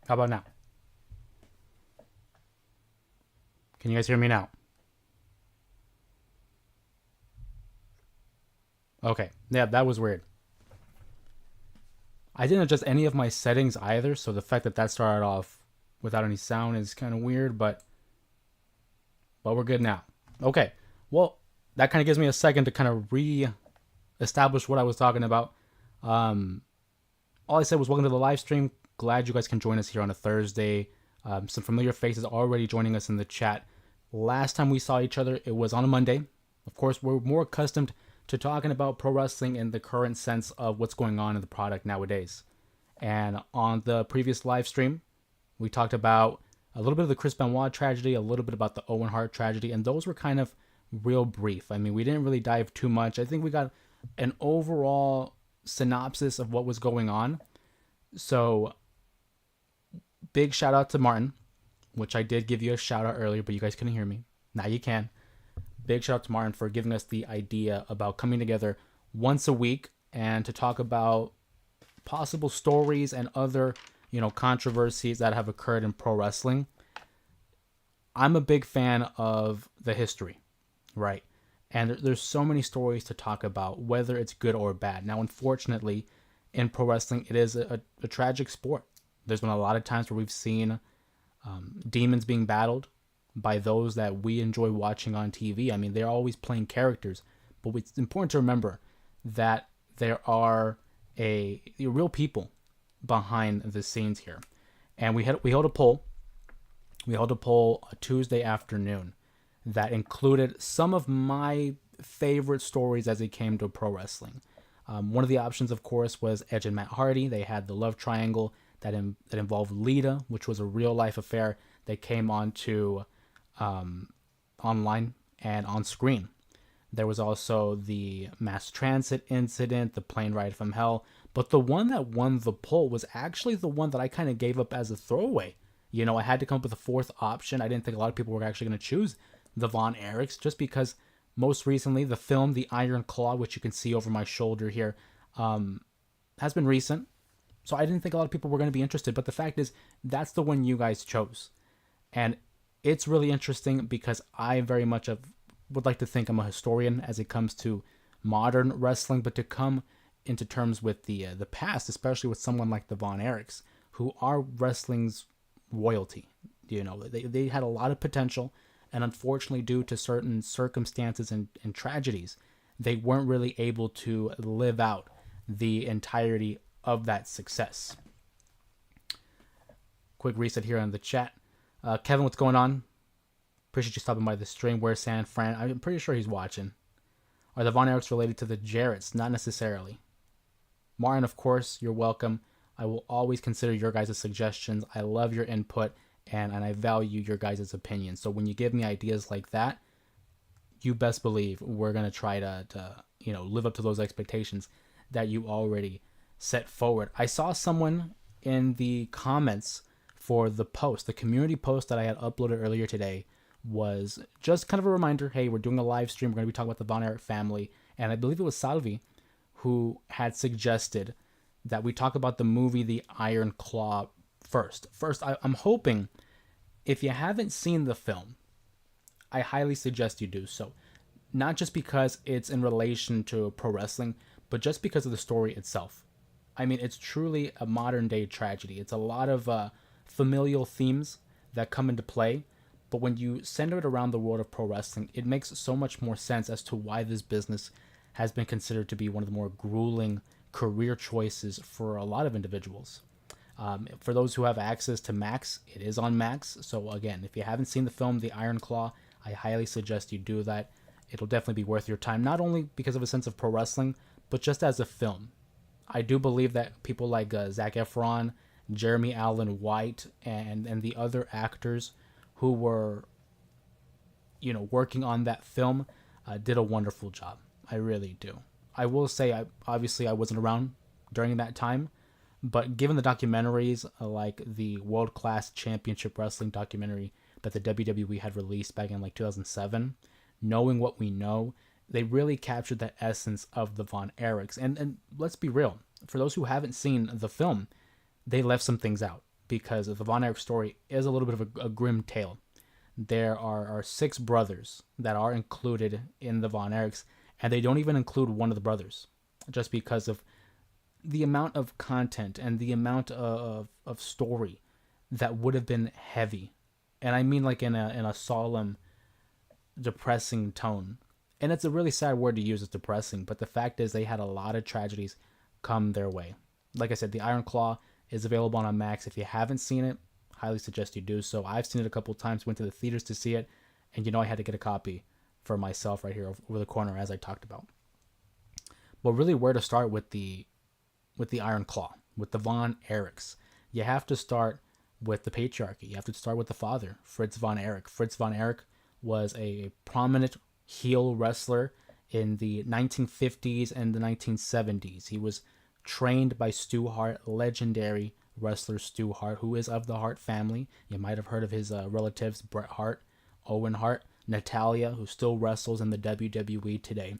How about now? Can you guys hear me now? Okay. Yeah, that was weird. I didn't adjust any of my settings either, so the fact that that started off without any sound is kind of weird, but we're good now. Okay. Well, that kind of gives me a second to kind of re-establish what I was talking about. Um, all I said was welcome to the live stream. Glad you guys can join us here on a Thursday. Some familiar faces already joining us in the chat. Last time we saw each other, it was on a Monday. Of course, we're more accustomed to talking about pro wrestling in the current sense of what's going on in the product nowadays. And on the previous live stream, we talked about a little bit of the Chris Benoit tragedy, a little bit about the Owen Hart tragedy, and those were kind of real brief. I mean, we didn't really dive too much. I think we got an overall synopsis of what was going on. So, big shout out to Martin, which I did give you a shout out earlier, but you guys couldn't hear me. Now you can. Big shout out to Martin for giving us the idea about coming together once a week and to talk about possible stories and other, controversies that have occurred in pro wrestling. I'm a big fan of the history, right? And there's so many stories to talk about, whether it's good or bad. Now, unfortunately, in pro wrestling, it is a tragic sport. There's been a lot of times where we've seen demons being battled by those that we enjoy watching on TV. I mean, they're always playing characters, but it's important to remember that there are a real people behind the scenes here. And we held a poll. We held a poll a Tuesday afternoon that included some of my favorite stories as it came to pro wrestling. One of the options, of course, was Edge and Matt Hardy. They had the love triangle that involved Lita, which was a real life affair that came onto online and on screen. There was also the mass transit incident, the plane ride from hell. But the one that won the poll was actually the one that I kind of gave up as a throwaway. I had to come up with a fourth option. I didn't think a lot of people were actually going to choose the Von Erichs just because most recently the film The Iron Claw, which you can see over my shoulder here, has been recent. So I didn't think a lot of people were going to be interested. But the fact is, that's the one you guys chose. And it's really interesting because I very much would like to think I'm a historian as it comes to modern wrestling, but to come into terms with the past, especially with someone like the Von Erichs, who are wrestling's royalty. They had a lot of potential, and unfortunately, due to certain circumstances and tragedies, they weren't really able to live out the entirety of that success. Quick reset here on the chat. Kevin, what's going on? Appreciate you stopping by the stream. Where's San Fran? I'm pretty sure he's watching. Are the Von Erichs related to the Jarretts? Not necessarily. Martin, of course, you're welcome. I will always consider your guys' suggestions. I love your input, and I value your guys' opinions. So when you give me ideas like that, you best believe we're going to try to live up to those expectations that you already set forward. I saw someone in the comments for the post, the community post that I had uploaded earlier today, was just kind of a reminder, hey, we're doing a live stream. We're going to be talking about the Von Erich family. And I believe it was Salvi who had suggested that we talk about the movie The Iron Claw first. I'm hoping, if you haven't seen the film, I highly suggest you do so. Not just because it's in relation to pro wrestling, but just because of the story itself. I mean, it's truly a modern day tragedy. It's a lot of familial themes that come into play, but when you center it around the world of pro wrestling, it makes so much more sense as to why this business has been considered to be one of the more grueling career choices for a lot of individuals. For those who have access to Max, it is on Max. So again, if you haven't seen the film The Iron Claw, I highly suggest you do that. It'll definitely be worth your time, not only because of a sense of pro wrestling, but just as a film. I do believe that people like Zac Efron, Jeremy Allen White, and the other actors who were, working on that film did a wonderful job. I really do. I will say, I wasn't around during that time, but given the documentaries like the World Class Championship Wrestling documentary that the WWE had released back in like 2007, knowing what we know, they really captured the essence of the Von Erichs. And let's be real, for those who haven't seen the film, they left some things out. because the Von Erich story is a little bit of a grim tale. There are 6 brothers that are included in the Von Erichs, and they don't even include one of the brothers, just because of the amount of content and the amount of story that would have been heavy. And I mean like in a solemn, depressing tone. And it's a really sad word to use, it's depressing, but the fact is they had a lot of tragedies come their way. Like I said, the Iron Claw is available on Max. If you haven't seen it, highly suggest you do so. I've seen it a couple of times, went to the theaters to see it, and I had to get a copy for myself right here over the corner, as I talked about. But really, where to start with the Iron Claw, with the Von Erichs? You have to start with the patriarchy. You have to start with the father, Fritz Von Erich. Fritz Von Erich was a prominent heel wrestler in the 1950s and the 1970s. He was trained by Stu Hart, legendary wrestler Stu Hart, who is of the Hart family. You might have heard of his relatives, Bret Hart, Owen Hart, Natalia, who still wrestles in the WWE today.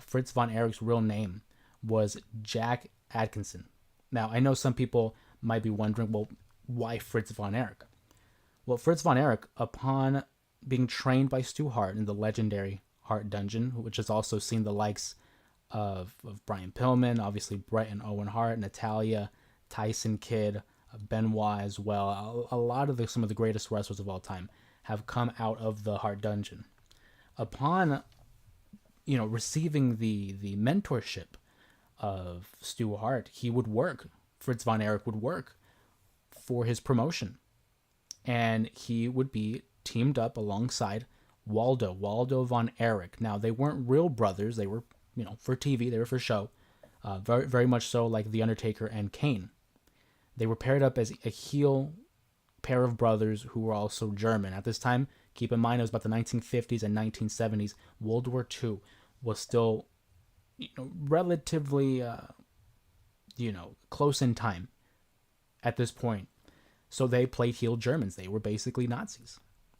Fritz Von Erich's real name was Jack Atkinson. Now, I know some people might be wondering, well, why Fritz Von Erich? Well, Fritz Von Erich, upon being trained by Stu Hart in the legendary Hart Dungeon, which has also seen the likes of Brian Pillman, obviously Bret and Owen Hart, Natalia, Tyson Kidd, Benoit as well. A lot of some of the greatest wrestlers of all time have come out of the Hart Dungeon. Upon receiving the mentorship of Stu Hart, Fritz Von Erich would work for his promotion, and he would be teamed up alongside Waldo Von Erich. Now, they weren't real brothers. They were, for TV. They were for show. Very, very much so like The Undertaker and Kane. They were paired up as a heel pair of brothers who were also German. At this time, keep in mind, it was about the 1950s and 1970s. World War II was still, relatively, close in time at this point. So they played heel Germans. They were basically Nazis.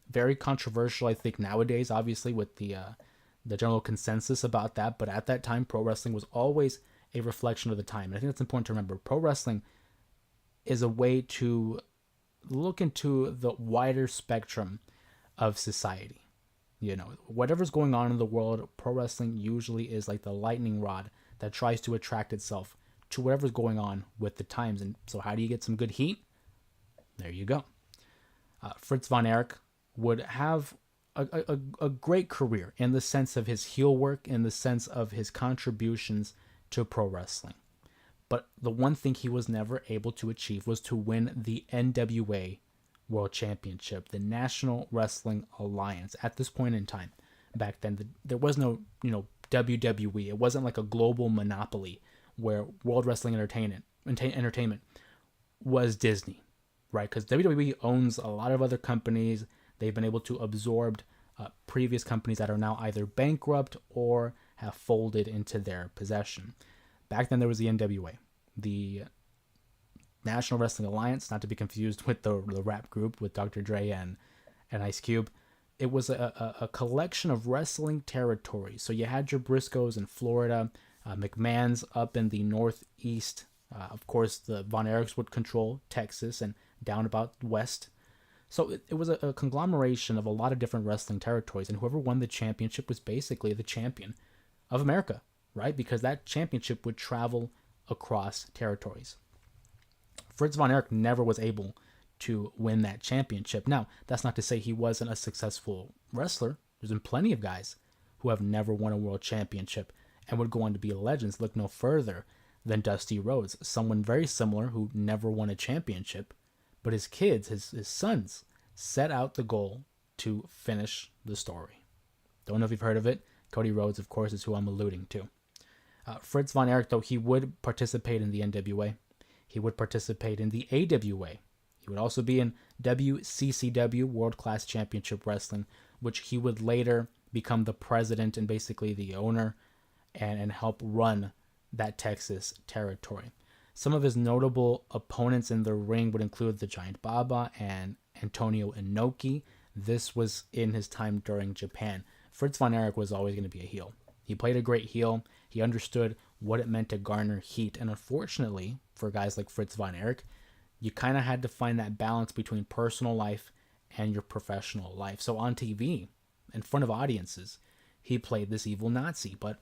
Very controversial, I think, nowadays, obviously, with the general consensus about that. But at that time, pro wrestling was always a reflection of the time. And I think that's important to remember. Pro wrestling is a way to look into the wider spectrum of society. Whatever's going on in the world, pro wrestling usually is like the lightning rod that tries to attract itself to whatever's going on with the times. And so how do you get some good heat? There you go. Fritz Von Erich would have a great career in the sense of his heel work, in the sense of his contributions to pro wrestling. But the one thing he was never able to achieve was to win the NWA World Championship, the National Wrestling Alliance. At this point in time, back then, there was no, WWE. It wasn't like a global monopoly where World Wrestling Entertainment was Disney, right? Because WWE owns a lot of other companies. They've been able to absorb previous companies that are now either bankrupt or have folded into their possession. Back then, there was the NWA, the National Wrestling Alliance, not to be confused with the rap group with Dr. Dre and Ice Cube. It was a collection of wrestling territories. So you had your Briscoes in Florida, McMahon's up in the Northeast. Of course, the Von Erichs would control Texas and down about west. So it was a conglomeration of a lot of different wrestling territories, and whoever won the championship was basically the champion of America, right? Because that championship would travel across territories. Fritz Von Erich never was able to win that championship. Now, that's not to say he wasn't a successful wrestler. There's been plenty of guys who have never won a world championship and would go on to be legends. Look no further than Dusty Rhodes, someone very similar who never won a championship, but his kids, his sons, set out the goal to finish the story. Don't know if you've heard of it. Cody Rhodes, of course, is who I'm alluding to. Fritz Von Erich, though, he would participate in the NWA. He would participate in the AWA. He would also be in WCCW, World Class Championship Wrestling, which he would later become the president and basically the owner and help run that Texas territory. Some of his notable opponents in the ring would include the Giant Baba and Antonio Inoki. This was in his time during Japan. Fritz Von Erich was always going to be a heel. He played a great heel. He understood what it meant to garner heat. And unfortunately, for guys like Fritz Von Erich, You kind of had to find that balance between personal life and your professional life. So on TV, in front of audiences, he played this evil Nazi, but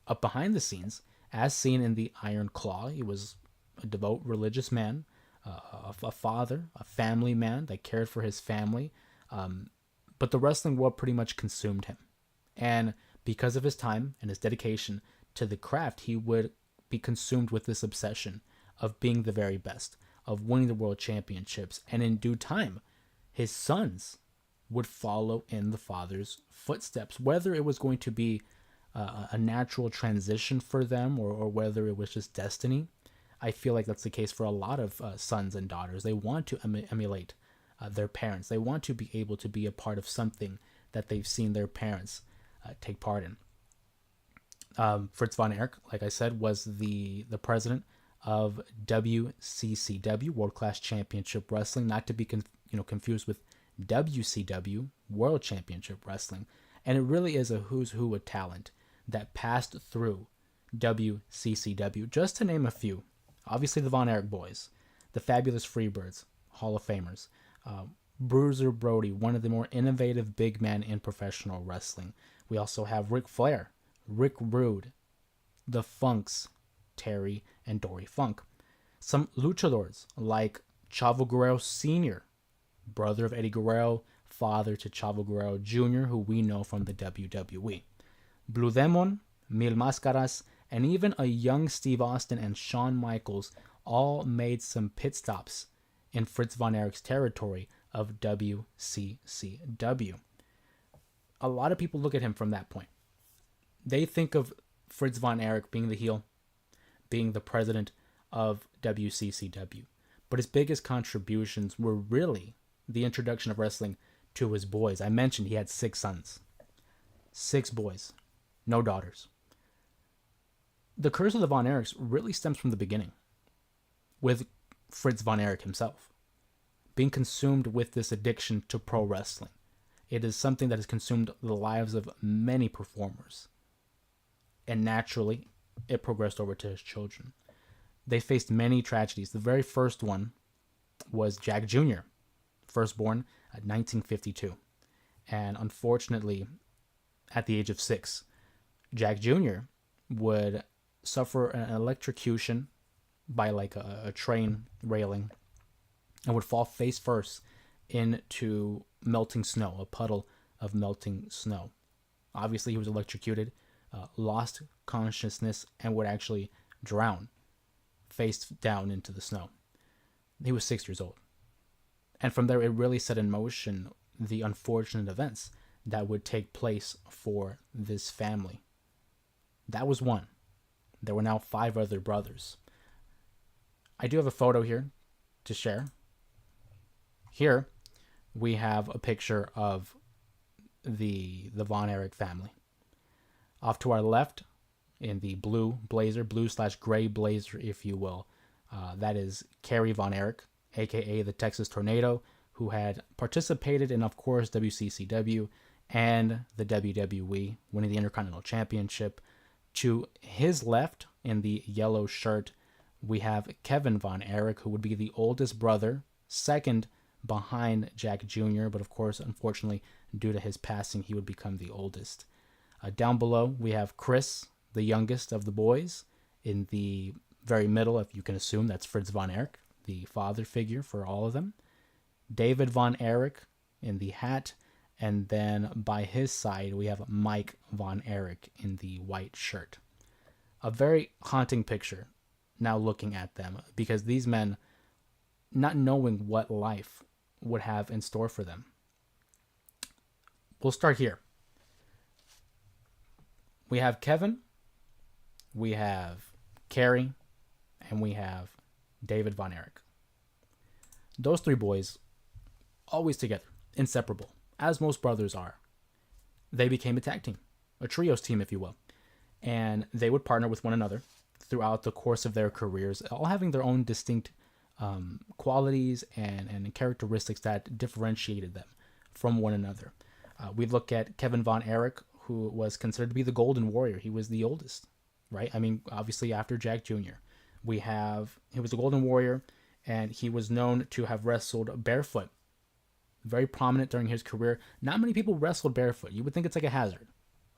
up behind the scenes, as seen in the Iron Claw, he was a devout religious man, a father, a family man that cared for his family. But the wrestling world pretty much consumed him. And because of his time and his dedication to the craft, he would be consumed with this obsession of being the very best, of winning the world championships. And in due time, his sons would follow in the father's footsteps, whether it was going to be a natural transition for them, or whether it was just destiny. I feel like that's the case for a lot of sons and daughters. They want to emulate their parents. They want to be able to be a part of something that they've seen their parents take part in. Fritz von Erich, like I said, was the president of WCCW, World Class Championship Wrestling, not to be confused with WCW, World Championship Wrestling. And it really is a who's who of talent that passed through WCCW, just to name a few. Obviously the Von Erich boys, the Fabulous Freebirds, Hall of Famers, Bruiser Brody, one of the more innovative big men in professional wrestling. We also have Ric Flair, Rick Rude, the Funks, Terry and Dory Funk. Some luchadors like Chavo Guerrero Sr., brother of Eddie Guerrero, father to Chavo Guerrero Jr., who we know from the WWE. Blue Demon, Mil Máscaras, and even a young Steve Austin and Shawn Michaels all made some pit stops in Fritz von Erich's territory of WCCW. A lot of people look at him from that point. They think of Fritz von Erich being the heel, being the president of WCCW. But his biggest contributions were really the introduction of wrestling to his boys. I mentioned he had 6 sons. 6 boys. No daughters. The curse of the Von Erichs really stems from the beginning, with Fritz von Erich himself being consumed with this addiction to pro wrestling. It is something that has consumed the lives of many performers. And naturally, it progressed over to his children. They faced many tragedies. The very first one was Jack Jr., firstborn at 1952. And unfortunately, at the age of 6, Jack Jr. would suffer an electrocution by like a train railing and would fall face first into melting snow, a puddle of melting snow. Obviously, he was electrocuted, lost consciousness, and would actually drown face down into the snow. He was 6 years old. And from there, it really set in motion the unfortunate events that would take place for this family. That was one. There were now 5 other brothers. I do have a photo here to share. Here, we have a picture of the Von Erich family. Off to our left, in the blue blazer, blue/gray blazer, if you will, that is Kerry Von Erich, aka the Texas Tornado, who had participated in, of course, WCCW and the WWE, winning the Intercontinental Championship. To his left, in the yellow shirt, we have Kevin Von Erich, who would be the oldest brother, second behind Jack Jr., but of course, unfortunately, due to his passing, he would become the oldest. Down below, we have Chris, the youngest of the boys. In the very middle, if you can assume, that's Fritz Von Erich, the father figure for all of them. David Von Erich in the hat, and then by his side, we have Mike Von Erich in the white shirt. A very haunting picture now looking at them, because these men, not knowing what life would have in store for them. We'll start here. We have Kevin, we have Kerry, and we have David Von Erich. Those 3 boys, always together, inseparable, as most brothers are. They became a tag team, a trios team, if you will. And they would partner with one another throughout the course of their careers, all having their own distinct qualities and characteristics that differentiated them from one another. We look at Kevin Von Erich, who was considered to be the Golden Warrior. He was the oldest, right? I mean, obviously after Jack Jr. He was the Golden Warrior, and he was known to have wrestled barefoot. Very prominent during his career. Not many people wrestled barefoot. You would think it's like a hazard.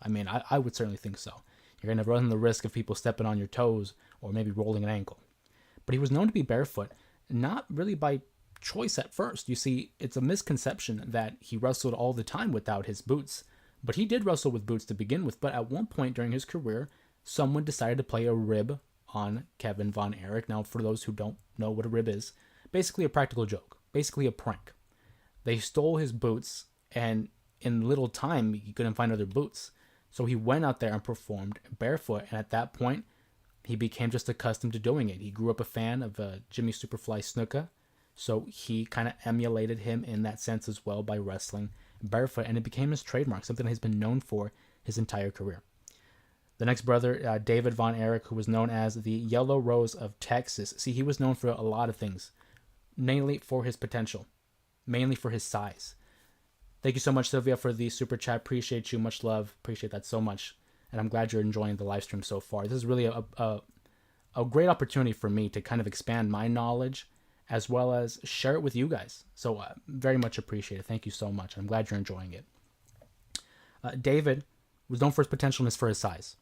I mean, I would certainly think so. You're going to run the risk of people stepping on your toes or maybe rolling an ankle. But he was known to be barefoot, not really by choice at first. You see, it's a misconception that he wrestled all the time without his boots. But he did wrestle with boots to begin with. But at one point during his career, someone decided to play a rib on Kevin Von Erich. Now, for those who don't know what a rib is, basically a practical joke, basically a prank. They stole his boots, and in little time, he couldn't find other boots. So he went out there and performed barefoot, and at that point, he became just accustomed to doing it. He grew up a fan of Jimmy Superfly Snuka, so he kind of emulated him in that sense as well by wrestling barefoot, and it became his trademark, something that he's been known for his entire career. The next brother, David Von Erich, who was known as the Yellow Rose of Texas. See, he was known for a lot of things, mainly for his potential, mainly for his size. Thank you so much, Sylvia, for the super chat. Appreciate you. Much love. Appreciate that so much. And I'm glad you're enjoying the live stream so far. This is really a great opportunity for me to kind of expand my knowledge as well as share it with you guys. So very much appreciated. Thank you so much. I'm glad you're enjoying it. David was known for his potential and for his size.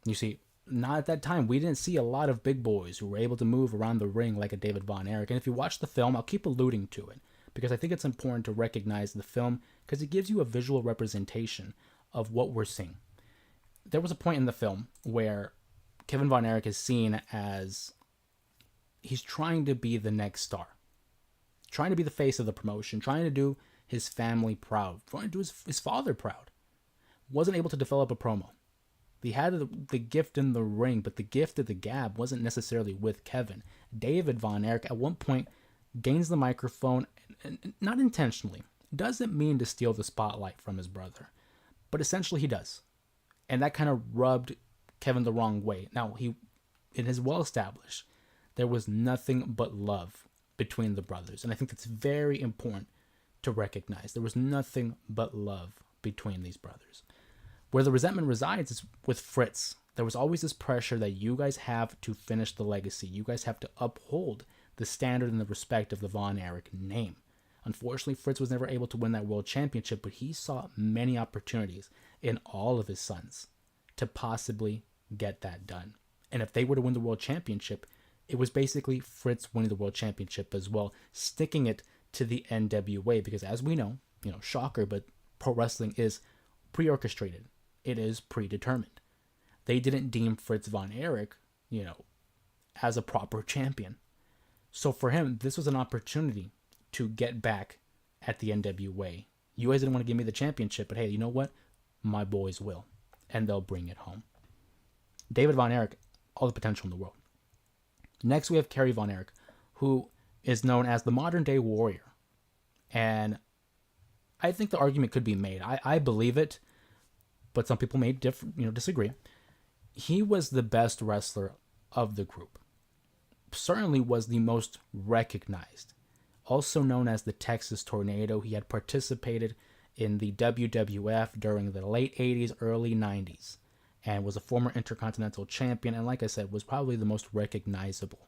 You see, not at that time. We didn't see a lot of big boys who were able to move around the ring like a David Von Erich. And if you watch the film, I'll keep alluding to it, because I think it's important to recognize the film because it gives you a visual representation of what we're seeing. There was a point in the film where Kevin Von Erich is seen as he's trying to be the next star, trying to be the face of the promotion, trying to do his family proud, trying to do his father proud. Wasn't able to develop a promo. He had the gift in the ring, but the gift of the gab wasn't necessarily with Kevin. David Von Erich at one point gains the microphone, and not intentionally. Doesn't mean to steal the spotlight from his brother, but essentially he does. And that kind of rubbed Kevin the wrong way. Now, it is well established there was nothing but love between the brothers. And I think that's very important to recognize. There was nothing but love between these brothers. Where the resentment resides is with Fritz. There was always this pressure that you guys have to finish the legacy. You guys have to uphold the standard and the respect of the Von Erich name. Unfortunately, Fritz was never able to win that world championship, but he saw many opportunities in all of his sons to possibly get that done. And if they were to win the world championship, it was basically Fritz winning the world championship as well, sticking it to the NWA, because as we know, shocker, but pro wrestling is pre-orchestrated. It is predetermined. They didn't deem Fritz Von Erich, as a proper champion. So for him, this was an opportunity to get back at the NWA. You guys didn't want to give me the championship, but hey, you know what? My boys will, and they'll bring it home. David Von Erich, all the potential in the world. Next, we have Kerry Von Erich, who is known as the modern-day warrior. And I think the argument could be made. I believe it, but some people may disagree. He was the best wrestler of the group. Certainly was the most recognized. Also known as the Texas Tornado, he had participated in the WWF during the late 80s, early 90s, and was a former Intercontinental Champion, and like I said, was probably the most recognizable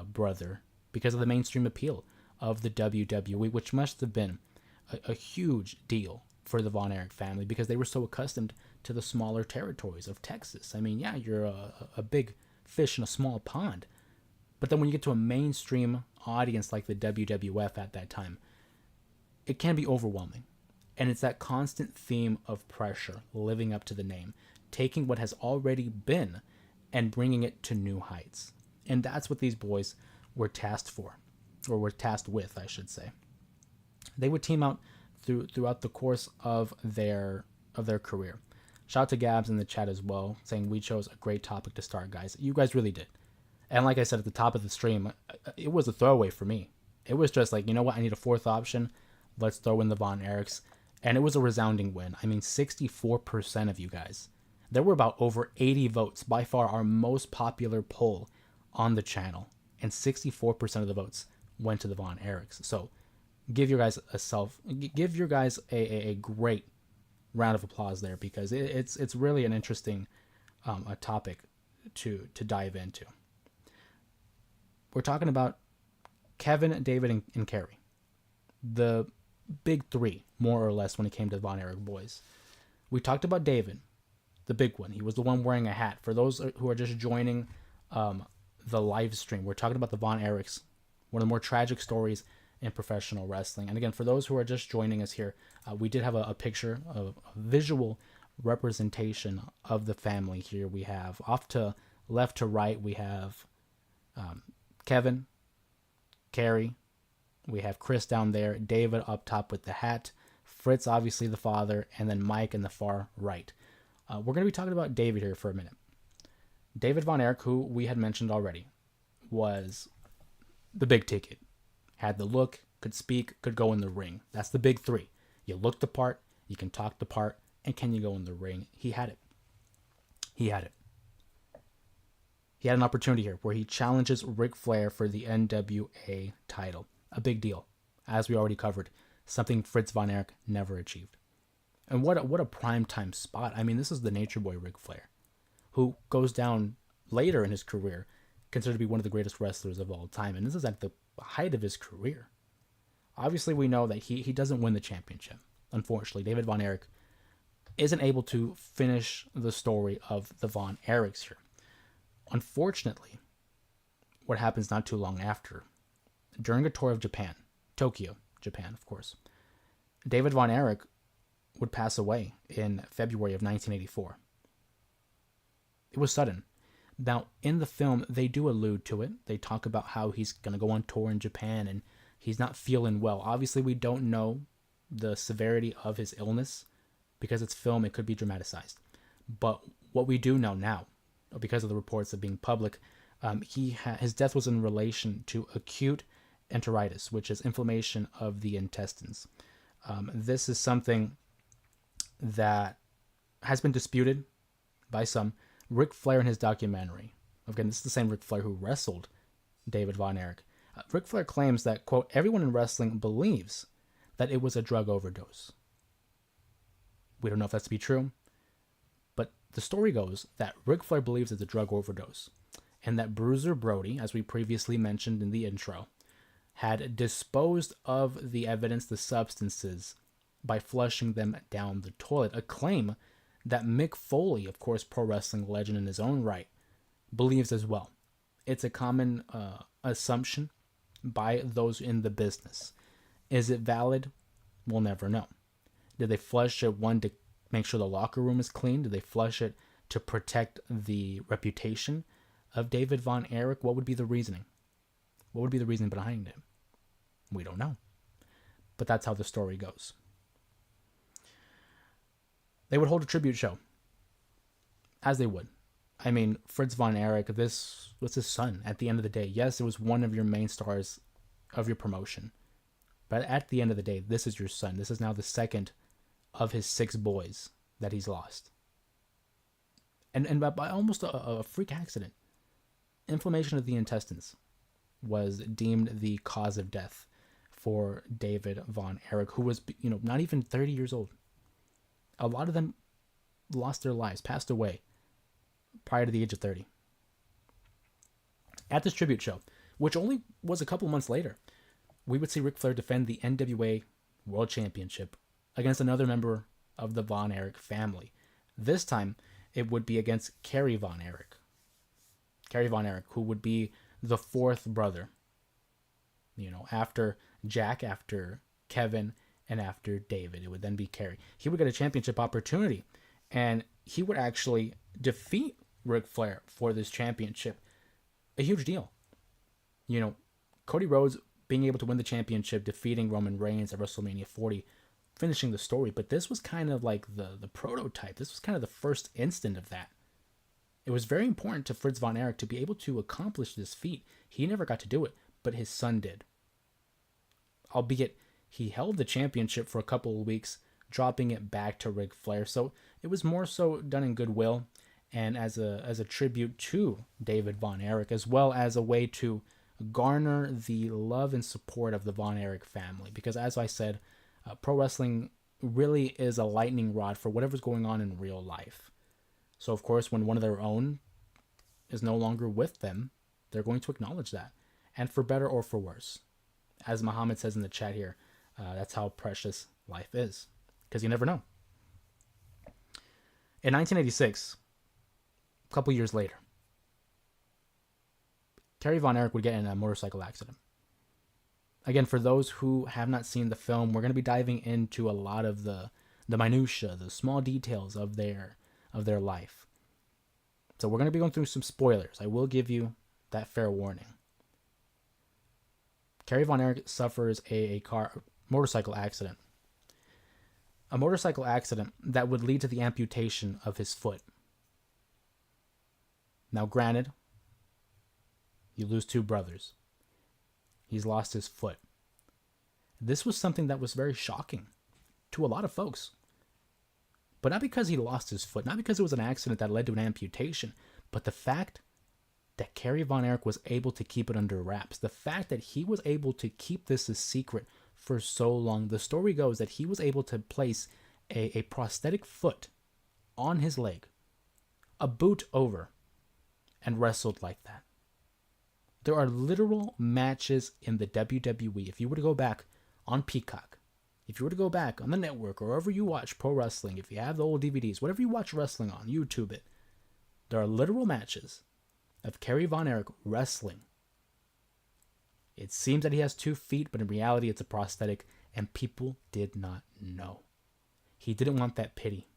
brother because of the mainstream appeal of the WWE, which must have been a huge deal for the Von Erich family because they were so accustomed to the smaller territories of Texas. I mean, yeah, you're a big fish in a small pond, but then when you get to a mainstream audience like the WWF at that time, it can be overwhelming. And it's that constant theme of pressure, living up to the name, taking what has already been and bringing it to new heights. And that's what these boys were tasked for, or were tasked with, I should say. They would team out throughout the course of their career. Shout out to Gabs in the chat as well, saying we chose a great topic to start, guys. You guys really did. And like I said at the top of the stream, it was a throwaway for me. It was just like, you know what, I need a fourth option. Let's throw in the Von Erichs. And it was a resounding win. I mean, 64% of you guys. There were about over 80 votes, by far our most popular poll on the channel. And 64% of the votes went to the Von Erichs. So give your guys a great round of applause there, because it's really an interesting a topic to dive into. We're talking about Kevin, David, and Kerry. The big three, more or less, when it came to Von Erich boys. We talked about David, the big one. He was the one wearing a hat. For those who are just joining the live stream, we're talking about the Von Erichs, one of the more tragic stories in professional wrestling. And again, for those who are just joining us here, we did have a picture, a visual representation of the family here. We have off to left to right, we have Kevin, Kerry, we have Chris down there, David up top with the hat, Fritz, obviously the father, and then Mike in the far right. We're going to be talking about David here for a minute. David Von Erich, who we had mentioned already, was the big ticket. Had the look, could speak, could go in the ring. That's the big three. You look the part, you can talk the part, and can you go in the ring? He had it. He had it. He had an opportunity here where he challenges Ric Flair for the NWA title. A big deal, as we already covered. Something Fritz Von Erich never achieved. And what a primetime spot. I mean, this is the Nature Boy Ric Flair, who goes down later in his career, considered to be one of the greatest wrestlers of all time. And this is at the height of his career. Obviously, we know that he doesn't win the championship. Unfortunately, David Von Erich isn't able to finish the story of the Von Erichs here. Unfortunately, what happens not too long after, during a tour of Japan, Tokyo, Japan, of course, David Von Erich would pass away in February of 1984. It was sudden. Now, in the film, they do allude to it. They talk about how he's going to go on tour in Japan and he's not feeling well. Obviously, we don't know the severity of his illness because it's film. It could be dramatized. But what we do know now, because of the reports of being public, his death was in relation to acute enteritis, which is inflammation of the intestines. This is something that has been disputed by some. Ric Flair in his documentary, again, this is the same Ric Flair who wrestled David Von Erich. Ric Flair claims that, quote, everyone in wrestling believes that it was a drug overdose. We don't know if that's to be true, but the story goes that Ric Flair believes it's a drug overdose, and that Bruiser Brody, as we previously mentioned in the intro, had disposed of the evidence, the substances, by flushing them down the toilet. A claim that Mick Foley, of course, pro wrestling legend in his own right, believes as well. It's a common assumption by those in the business. Is it valid? We'll never know. Did they flush it, one, to make sure the locker room is clean? Did they flush it to protect the reputation of David Von Erich? What would be the reasoning? What would be the reason behind it? We don't know. But that's how the story goes. They would hold a tribute show. As they would. I mean, Fritz Von Erich, this was his son at the end of the day. Yes, it was one of your main stars of your promotion. But at the end of the day, this is your son. This is now the second of his 6 boys that he's lost. And by almost a freak accident, inflammation of the intestines was deemed the cause of death for David Von Erich, who was, not even 30 years old. A lot of them lost their lives, passed away prior to the age of 30. At this tribute show, which only was a couple months later, we would see Ric Flair defend the NWA World Championship against another member of the Von Erich family. This time, it would be against Kerry Von Erich. Kerry Von Erich, who would be the 4th brother. After Jack, after Kevin, and after David. It would then be Kerry. He would get a championship opportunity, and he would actually defeat Ric Flair for this championship. A huge deal. Cody Rhodes being able to win the championship, defeating Roman Reigns at WrestleMania 40, finishing the story. But this was kind of like the prototype. This was kind of the first instant of that. It was very important to Fritz Von Erich to be able to accomplish this feat. He never got to do it, but his son did. Albeit, he held the championship for a couple of weeks, dropping it back to Ric Flair. So it was more so done in goodwill and as a tribute to David Von Erich, as well as a way to garner the love and support of the Von Erich family. Because as I said, pro wrestling really is a lightning rod for whatever's going on in real life. So of course, when one of their own is no longer with them, they're going to acknowledge that. And for better or for worse. as Muhammad says in the chat here, that's how precious life is, because you never know. In 1986, a couple years later, Kerry Von Erich would get in a motorcycle accident. Again, for those who have not seen the film, we're going to be diving into a lot of the minutia, the small details of their life. So we're going to be going through some spoilers. I will give you that fair warning. Kerry Von Erich suffers a motorcycle accident. A motorcycle accident that would lead to the amputation of his foot. Now, granted, you lose two brothers. He's lost his foot. This was something that was very shocking to a lot of folks. But not because he lost his foot, not because it was an accident that led to an amputation, but the fact that Kerry Von Erich was able to keep it under wraps. The fact that he was able to keep this a secret for so long. The story goes that he was able to place a prosthetic foot on his leg, a boot over, and wrestled like that. There are literal matches in the WWE. If you were to go back on Peacock, if you were to go back on the network, or wherever you watch pro wrestling, if you have the old DVDs, whatever you watch wrestling on, YouTube it, there are literal matches of Kerry Von Erich wrestling. It seems that he has 2 feet, but in reality it's a prosthetic, and people did not know. He didn't want that pity.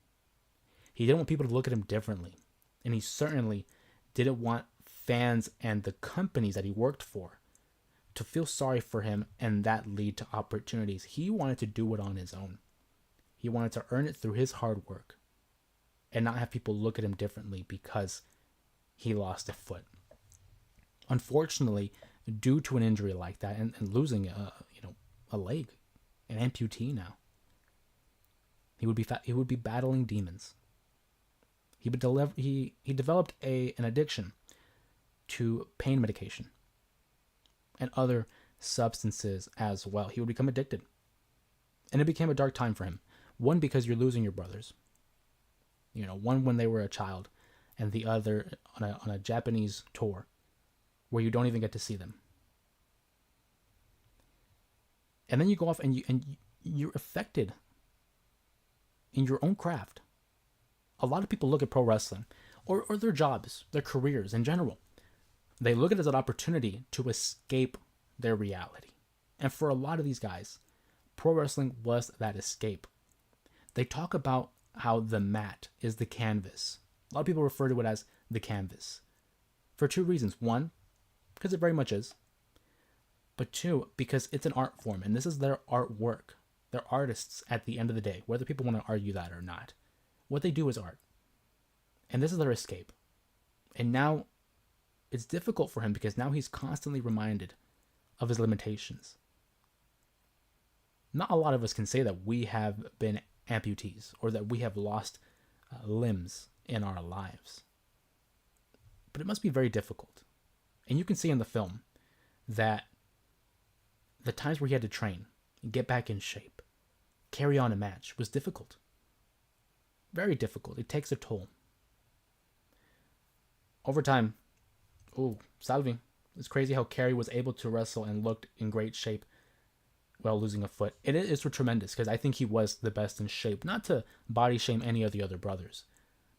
He didn't want people to look at him differently. And he certainly didn't want fans and the companies that he worked for to feel sorry for him and that lead to opportunities. He wanted to do it on his own. He wanted to earn it through his hard work and not have people look at him differently because he lost a foot. Unfortunately, due to an injury like that and losing a leg, an amputee now, he would be battling demons. He developed an addiction to pain medication and other substances as well. He would become addicted. And it became a dark time for him. One, because you're losing your brothers. One when they were a child, and the other on a Japanese tour where you don't even get to see them. And then you go off and you're affected in your own craft. A lot of people look at pro wrestling or their jobs, their careers in general. They look at it as an opportunity to escape their reality. And for a lot of these guys, pro wrestling was that escape. They talk about how the mat is the canvas. A lot of people refer to it as the canvas for 2 reasons. 1, because it very much is. But 2, because it's an art form, and this is their artwork. They're artists at the end of the day, whether people want to argue that or not. What they do is art. And this is their escape. And now it's difficult for him because now he's constantly reminded of his limitations. Not a lot of us can say that we have been amputees or that we have lost limbs in our lives. But it must be very difficult. And you can see in the film that the times where he had to train, get back in shape, carry on a match was difficult. Very difficult. It takes a toll. Over time, Salvi. It's crazy how Kerry was able to wrestle and looked in great shape while losing a foot. It is tremendous because I think he was the best in shape. Not to body shame any of the other brothers,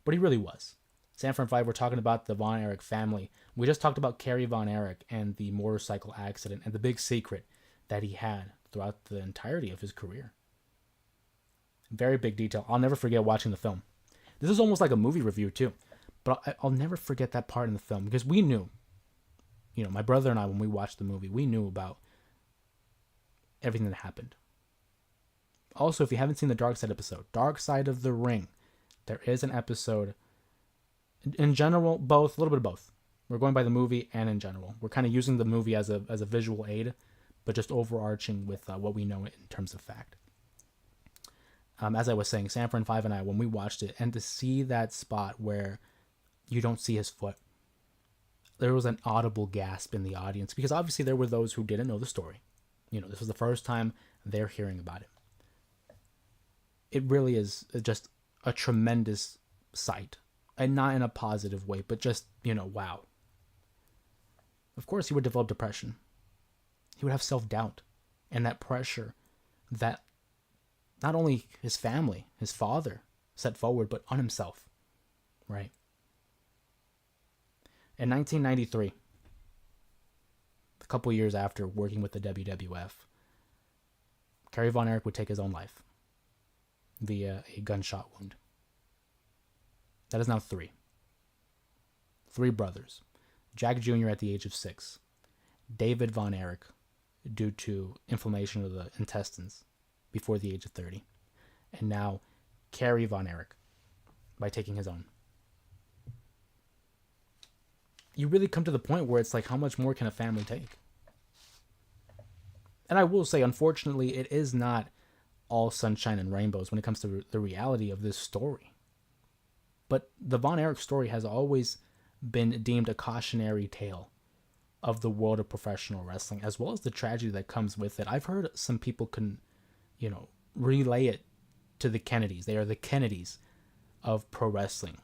but he really was. Sanford 5, we're talking about the Von Erich family. We just talked about Kerry Von Erich and the motorcycle accident and the big secret that he had throughout the entirety of his career. Very big detail. I'll never forget watching the film. This is almost like a movie review too. But I'll never forget that part in the film because we knew, my brother and I, when we watched the movie, we knew about everything that happened. Also, if you haven't seen the Dark Side episode, Dark Side of the Ring, there is an episode. In general, both, a little bit of both. We're going by the movie and in general. We're kind of using the movie as a visual aid, but just overarching with what we know in terms of fact. As I was saying, Sanford 5 and I, when we watched it, and to see that spot where you don't see his foot, there was an audible gasp in the audience because obviously there were those who didn't know the story. This was the first time they're hearing about it. It really is just a tremendous sight, and not in a positive way, but just, wow. Of course, he would develop depression. He would have self-doubt. and that pressure that not only his family, his father, set forward, but on himself, right? In 1993, a couple years after working with the WWF, Kerry Von Erich would take his own life via a gunshot wound. That is now three. Three brothers. Jack Jr. at the age of 6. David Von Erich due to inflammation of the intestines before the age of 30. And now Kerry Von Erich by taking his own. You really come to the point where it's like, how much more can a family take? And I will say, unfortunately, it is not all sunshine and rainbows when it comes to the reality of this story. But the Von Erich story has always been deemed a cautionary tale of the world of professional wrestling, as well as the tragedy that comes with it. I've heard some people can, relay it to the Kennedys. They are the Kennedys of pro wrestling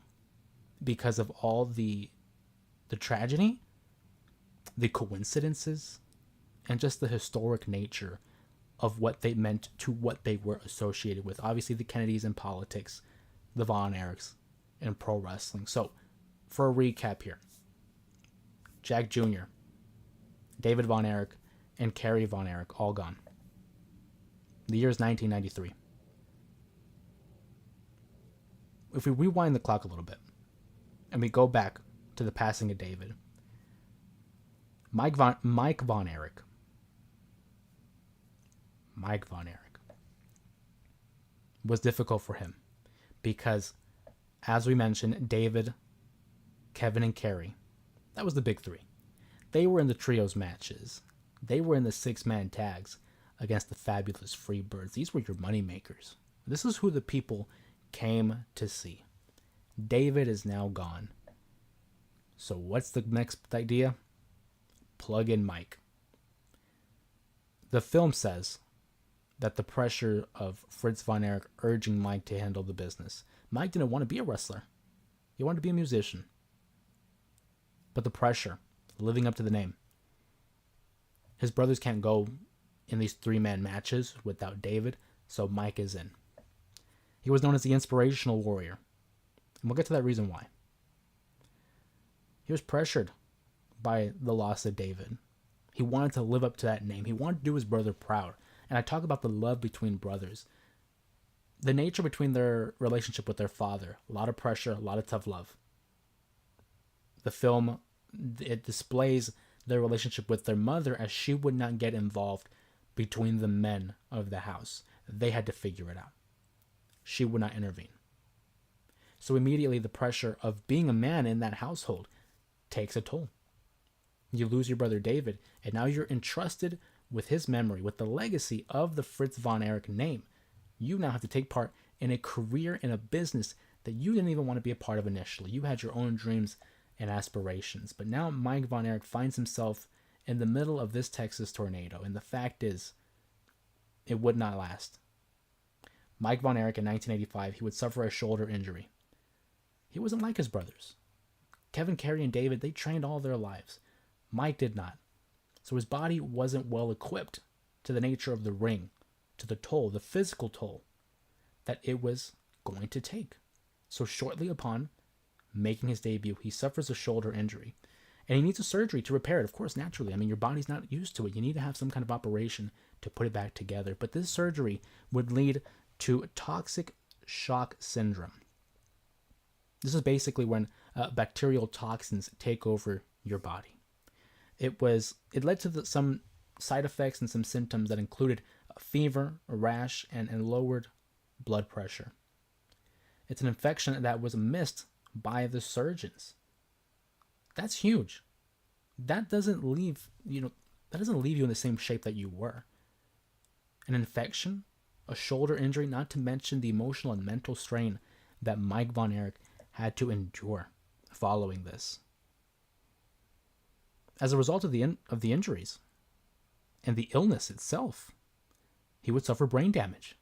because of all the tragedy, the coincidences, and just the historic nature of what they meant to what they were associated with. Obviously, the Kennedys in politics, the Von Erichs in pro wrestling. So, for a recap here, Jack Jr., David Von Erich, and Kerry Von Erich all gone. The year is 1993. If we rewind the clock a little bit, and we go back to the passing of David, Mike Von Erich was difficult for him because, as we mentioned, David, Kevin, and Kerry, that was the big three. They were in the trios matches. They were in the 6-man tags against the fabulous Freebirds. These were your money makers. This is who the people came to see. David is now gone. So what's the next idea? Plug in Mike. The film says that the pressure of Fritz Von Erich urging Mike to handle the business. Mike didn't want to be a wrestler. He wanted to be a musician. But the pressure, living up to the name. His brothers can't go in these 3-man matches without David, so Mike is in. He was known as the inspirational warrior. And we'll get to that reason why. He was pressured by the loss of David. He wanted to live up to that name. He wanted to do his brother proud. And I talk about the love between brothers. The nature between their relationship with their father. A lot of pressure, a lot of tough love. The film, it displays their relationship with their mother as she would not get involved between the men of the house. They had to figure it out. She would not intervene. So immediately the pressure of being a man in that household takes a toll. You lose your brother David, and now you're entrusted with his memory, with the legacy of the Fritz Von Erich name. You now have to take part in a career in a business that you didn't even want to be a part of initially. You had your own dreams and aspirations. But now Mike Von Erich finds himself in the middle of this Texas tornado, and the fact is, it would not last. Mike Von Erich in 1985, he would suffer a shoulder injury. He wasn't like his brothers. Kevin, Kerry, and David, they trained all their lives. Mike did not. So his body wasn't well equipped to the nature of the ring, to the toll, the physical toll that it was going to take. So shortly upon making his debut, he suffers a shoulder injury. And he needs a surgery to repair it, of course, naturally. I mean, your body's not used to it. You need to have some kind of operation to put it back together. But this surgery would lead to toxic shock syndrome. This is basically when bacterial toxins take over your body. It led to some side effects and some symptoms that included a fever, a rash, and lowered blood pressure. It's an infection that was missed by the surgeons. That's huge. That doesn't leave you in the same shape that you were. An infection, a shoulder injury, not to mention the emotional and mental strain that Mike Von Erich had to endure following this. As a result of the injuries and the illness itself, he would suffer brain damage.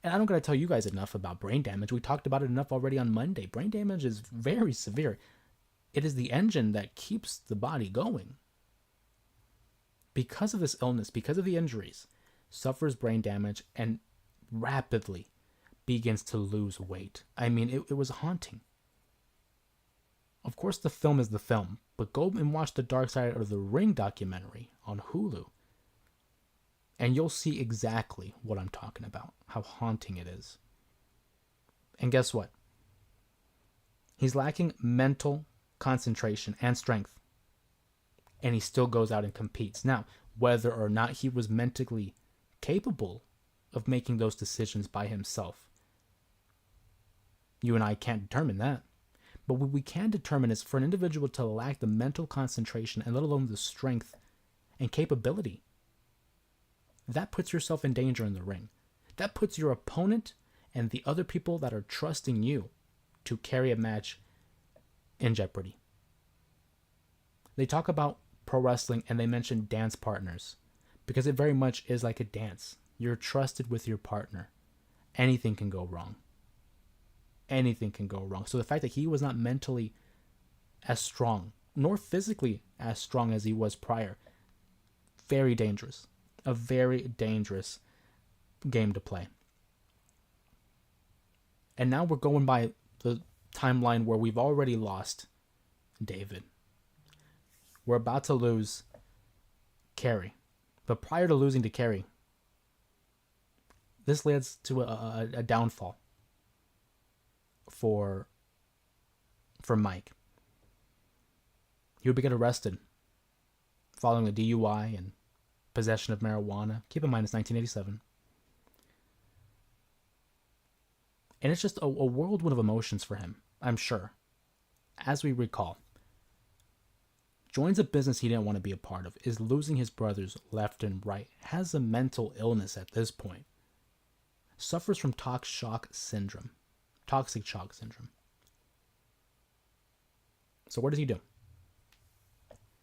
And I don't got to tell you guys enough about brain damage. We talked about it enough already on Monday. Brain damage is very severe. It is the engine that keeps the body going. because of this illness, because of the injuries, suffers brain damage and rapidly begins to lose weight. I mean, it was haunting. Of course, the film is the film, but go and watch the Dark Side of the Ring documentary on Hulu, and you'll see exactly what I'm talking about, how haunting it is. And guess what? He's lacking mental concentration and strength, and he still goes out and competes. Now, whether or not he was mentally capable of making those decisions by himself, you and I can't determine that. But what we can determine is for an individual to lack the mental concentration and let alone the strength and capability, that puts yourself in danger in the ring. That puts your opponent and the other people that are trusting you to carry a match in jeopardy. They talk about pro wrestling and they mention dance partners because it very much is like a dance. You're trusted with your partner. Anything can go wrong. Anything can go wrong. So the fact that he was not mentally as strong, nor physically as strong as he was prior, very dangerous. A very dangerous game to play. And now we're going by the timeline where we've already lost David. We're about to lose Kerry. But prior to losing to Kerry, this leads to a downfall for Mike. He would get arrested following a DUI and possession of marijuana. Keep in mind it's 1987. And it's just a whirlwind of emotions for him, I'm sure. As we recall, joins a business he didn't want to be a part of, is losing his brothers left and right, has a mental illness at this point, suffers from toxic shock syndrome. So what does he do?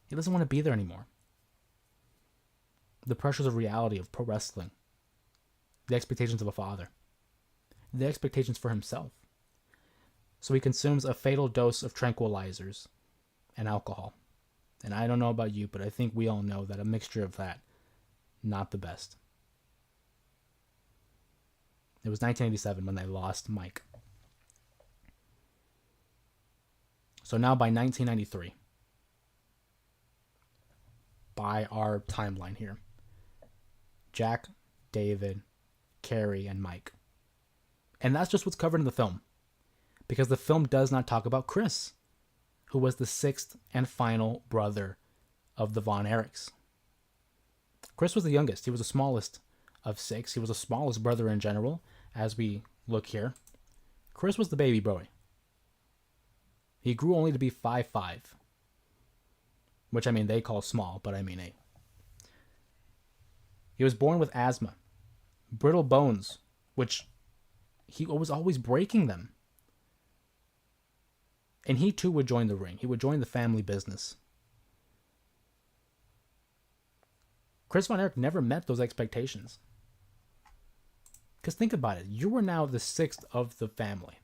He doesn't want to be there anymore. The pressures of reality of pro wrestling, the expectations of a father, the expectations for himself. So he consumes a fatal dose of tranquilizers and alcohol. And I don't know about you, but I think we all know that a mixture of that, not the best. It was 1987 when they lost Mike. So now by 1993, by our timeline here, Jack, David, Kerry, and Mike. And that's just what's covered in the film. Because the film does not talk about Chris, who was the sixth and final brother of the Von Erichs. Chris was the youngest. He was the smallest of six. He was the smallest brother in general, as we look here. Chris was the baby boy. He grew only to be 5'5", which I mean they call small, but I mean a. He was born with asthma, brittle bones, which he was always breaking them. And he too would join the ring. He would join the family business. Chris Von Erich never met those expectations. Because think about it. You were now the sixth of the family.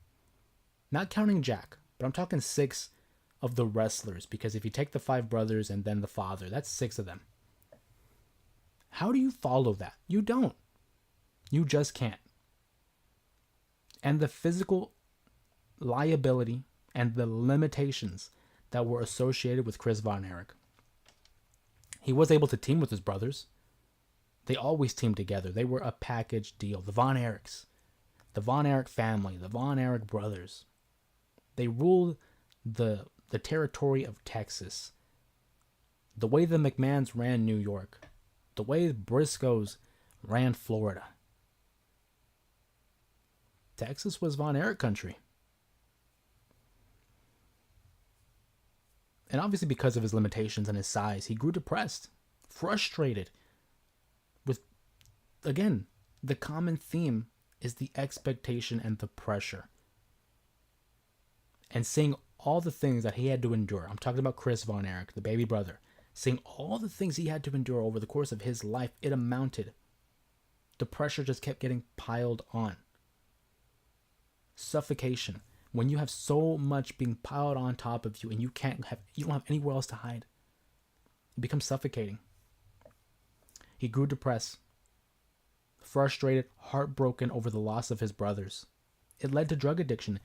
Not counting Jack, but I'm talking six of the wrestlers. Because if you take the five brothers and then the father, that's six of them. How do you follow that? You don't. You just can't. And the physical liability and the limitations that were associated with Chris Von Erich. He was able to team with his brothers. They always teamed together. They were a package deal. The Von Erichs, the Von Erich family, the Von Erich brothers. They ruled the territory of Texas. The way the McMahons ran New York. The way the Briscoes ran Florida. Texas was Von Erich country. And obviously because of his limitations and his size, he grew depressed, frustrated with, again, the common theme is the expectation and the pressure. And seeing all the things that he had to endure. I'm talking about Chris Von Erich, the baby brother. Seeing all the things he had to endure over the course of his life, it amounted. The pressure just kept getting piled on. Suffocation. When you have so much being piled on top of you and you don't have anywhere else to hide, it becomes suffocating. He grew depressed, frustrated, heartbroken over the loss of his brothers. It led to drug addiction.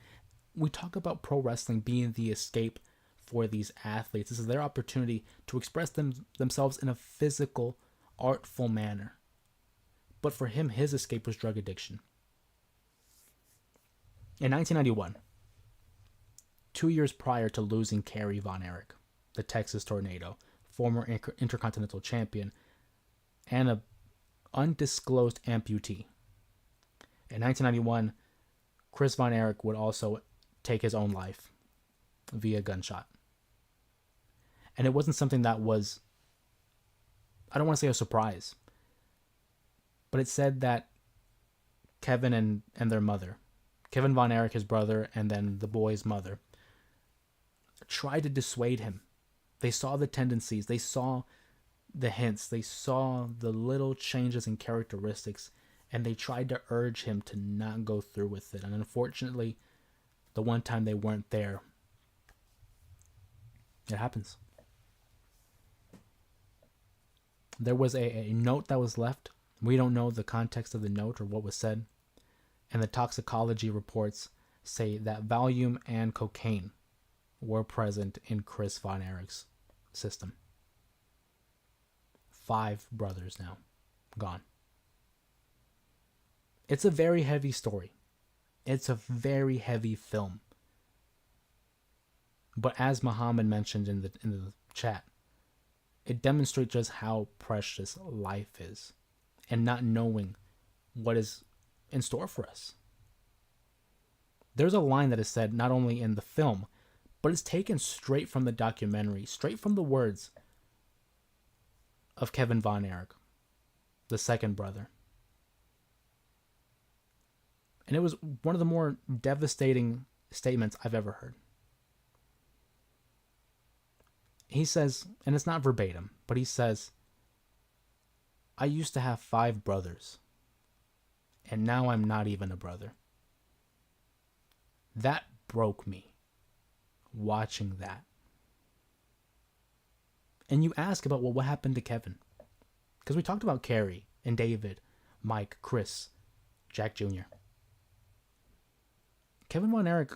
We talk about pro wrestling being the escape for these athletes. This is their opportunity to express themselves in a physical, artful manner. But for him, his escape was drug addiction. In 1991, 2 years prior to losing Kerry Von Erich, the Texas Tornado, former Intercontinental Champion, and an undisclosed amputee. In 1991, Chris Von Erich would also take his own life via gunshot. And it wasn't something that was, I don't want to say a surprise, but it said that Kevin and their mother, Kevin Von Erich, his brother, and then the boy's mother, tried to dissuade him. They saw the tendencies, they saw the hints, they saw the little changes in characteristics, and they tried to urge him to not go through with it. And unfortunately, the one time they weren't there, it happens. There was a note that was left. We don't know the context of the note or what was said. And the toxicology reports say that Valium and cocaine were present in Chris Von Erich's system. 5 brothers now gone. It's a very heavy story. It's a very heavy film. But as Muhammad mentioned in the chat, it demonstrates just how precious life is and not knowing what is in store for us. There's a line that is said not only in the film, but it's taken straight from the documentary, straight from the words of Kevin Von Erich, the second brother. And it was one of the more devastating statements I've ever heard. He says, and it's not verbatim, but he says, I used to have 5 brothers, and now I'm not even a brother. That broke me, watching that. And you ask about, well, what happened to Kevin? Because we talked about Kerry and David, Mike, Chris, Jack Jr. Kevin Von Erich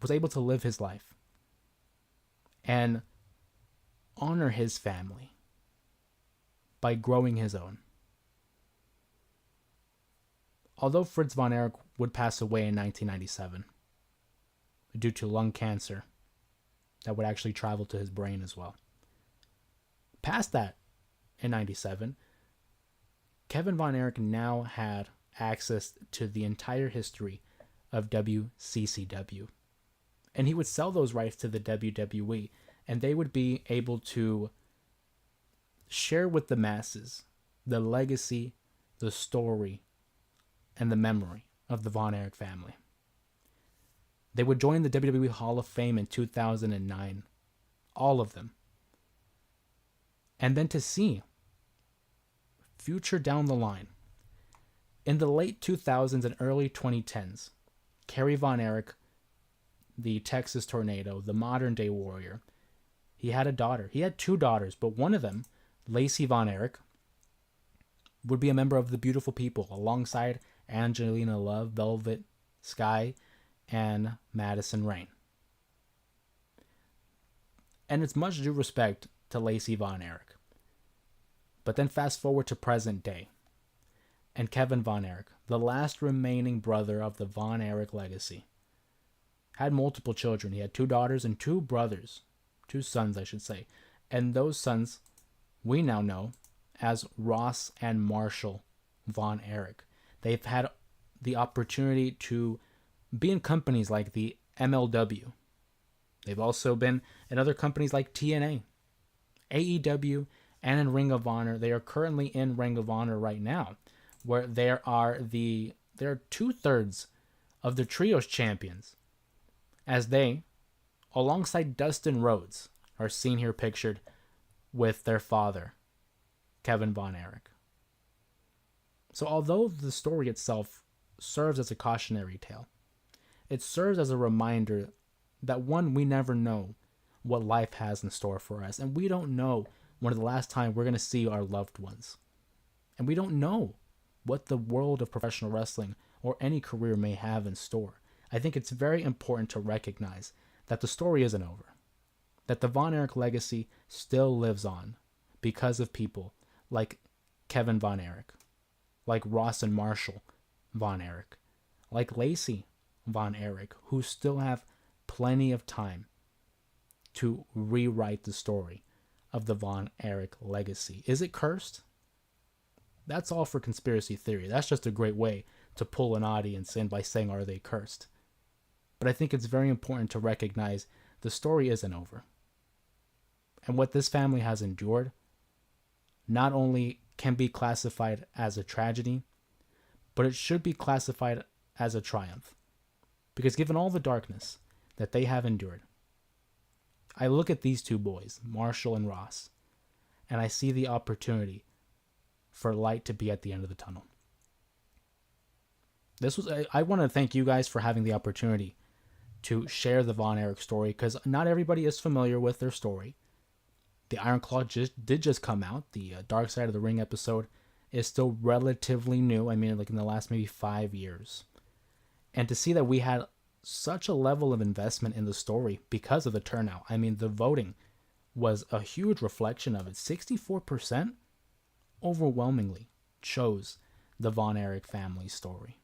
was able to live his life and honor his family by growing his own. Although Fritz Von Erich would pass away in 1997 due to lung cancer that would actually travel to his brain as well. Past that, in 97, Kevin Von Erich now had access to the entire history of WCCW. And he would sell those rights to the WWE, and they would be able to share with the masses the legacy, the story, and the memory of the Von Erich family. They would join the WWE Hall of Fame in 2009. All of them. And then to see future down the line, in the late 2000s and early 2010s, Kerry Von Erich, the Texas Tornado, the modern day warrior, he had a daughter. He had 2 daughters, but one of them, Lacey Von Erich, would be a member of the Beautiful People alongside Angelina Love, Velvet Sky, and Madison Rayne. And it's much due respect to Lacey Von Erich. But then fast forward to present day, and Kevin Von Erich, the last remaining brother of the Von Erich legacy, had multiple children. He had 2 daughters and 2 brothers. 2 sons, I should say. And those sons we now know as Ross and Marshall Von Erich. They've had the opportunity to be in companies like the MLW. They've also been in other companies like TNA, AEW, and in Ring of Honor. They are currently in Ring of Honor right now, where there are 2/3 of the Trios champions, as they, alongside Dustin Rhodes, are seen here pictured with their father, Kevin Von Erich. So although the story itself serves as a cautionary tale, it serves as a reminder that, one, we never know what life has in store for us, and we don't know when the last time we're going to see our loved ones. And we don't know what the world of professional wrestling or any career may have in store. I think it's very important to recognize that the story isn't over, that the Von Erich legacy still lives on because of people like Kevin Von Erich, like Ross and Marshall Von Erich, like Lacey Von Erich, who still have plenty of time to rewrite the story of the Von Erich legacy. Is it cursed? That's all for conspiracy theory. That's just a great way to pull an audience in by saying, are they cursed? But I think it's very important to recognize the story isn't over. And what this family has endured not only can be classified as a tragedy, but it should be classified as a triumph. Because given all the darkness that they have endured, I look at these two boys, Marshall and Ross, and I see the opportunity for light to be at the end of the tunnel. I want to thank you guys for having the opportunity to share the Von Erich story, because not everybody is familiar with their story. The Iron Claw did just come out. The Dark Side of the Ring episode is still relatively new. I mean, like in the last maybe 5 years. And to see that we had such a level of investment in the story because of the turnout. I mean, the voting was a huge reflection of it. 64% overwhelmingly chose the Von Erich family story.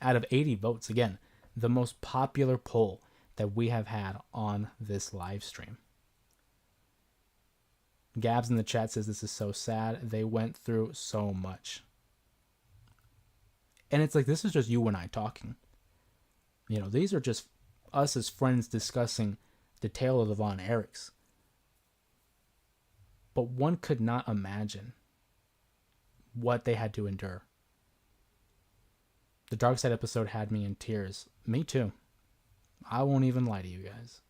Out of 80 votes, again, the most popular poll that we have had on this live stream. Gabs in the chat says this is so sad. They went through so much. And it's like, this is just you and I talking. You know, these are just us as friends discussing the tale of the Von Erichs. But one could not imagine what they had to endure. The Dark Side episode had me in tears. Me too. I won't even lie to you guys.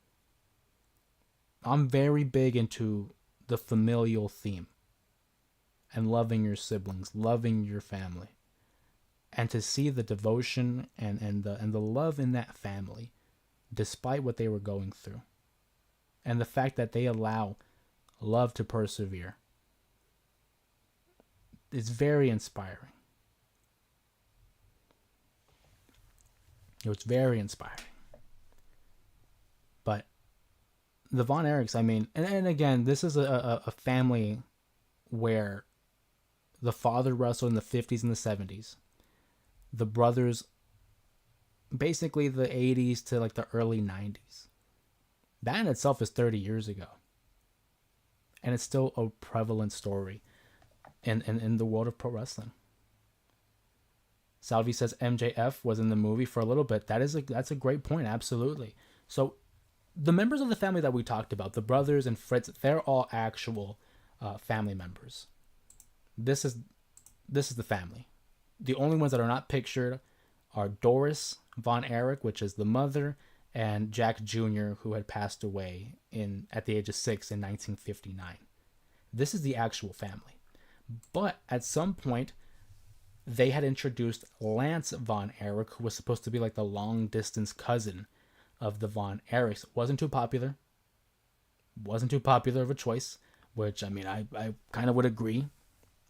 I'm very big into the familial theme and loving your siblings, loving your family. And to see the devotion and the love in that family, despite what they were going through. And the fact that they allow love to persevere. It's very inspiring. It was very inspiring. But the Von Erichs, I mean, and again, this is a family where the father wrestled in the 50s and the 70s. The brothers, basically the 80s to like the early 90s. That in itself is 30 years ago. And it's still a prevalent story in the world of pro wrestling. Salvi says MJF was in the movie for a little bit. That's a great point, absolutely. So the members of the family that we talked about, the brothers and Fritz, they're all actual family members. This is the family. The only ones that are not pictured are Doris Von Erich, which is the mother, and Jack Jr., who had passed away at the age of 6 in 1959. This is the actual family. But at some point, they had introduced Lance Von Erich, who was supposed to be like the long-distance cousin of the Von Erichs. Wasn't too popular. Wasn't too popular of a choice, which, I mean, I kind of would agree,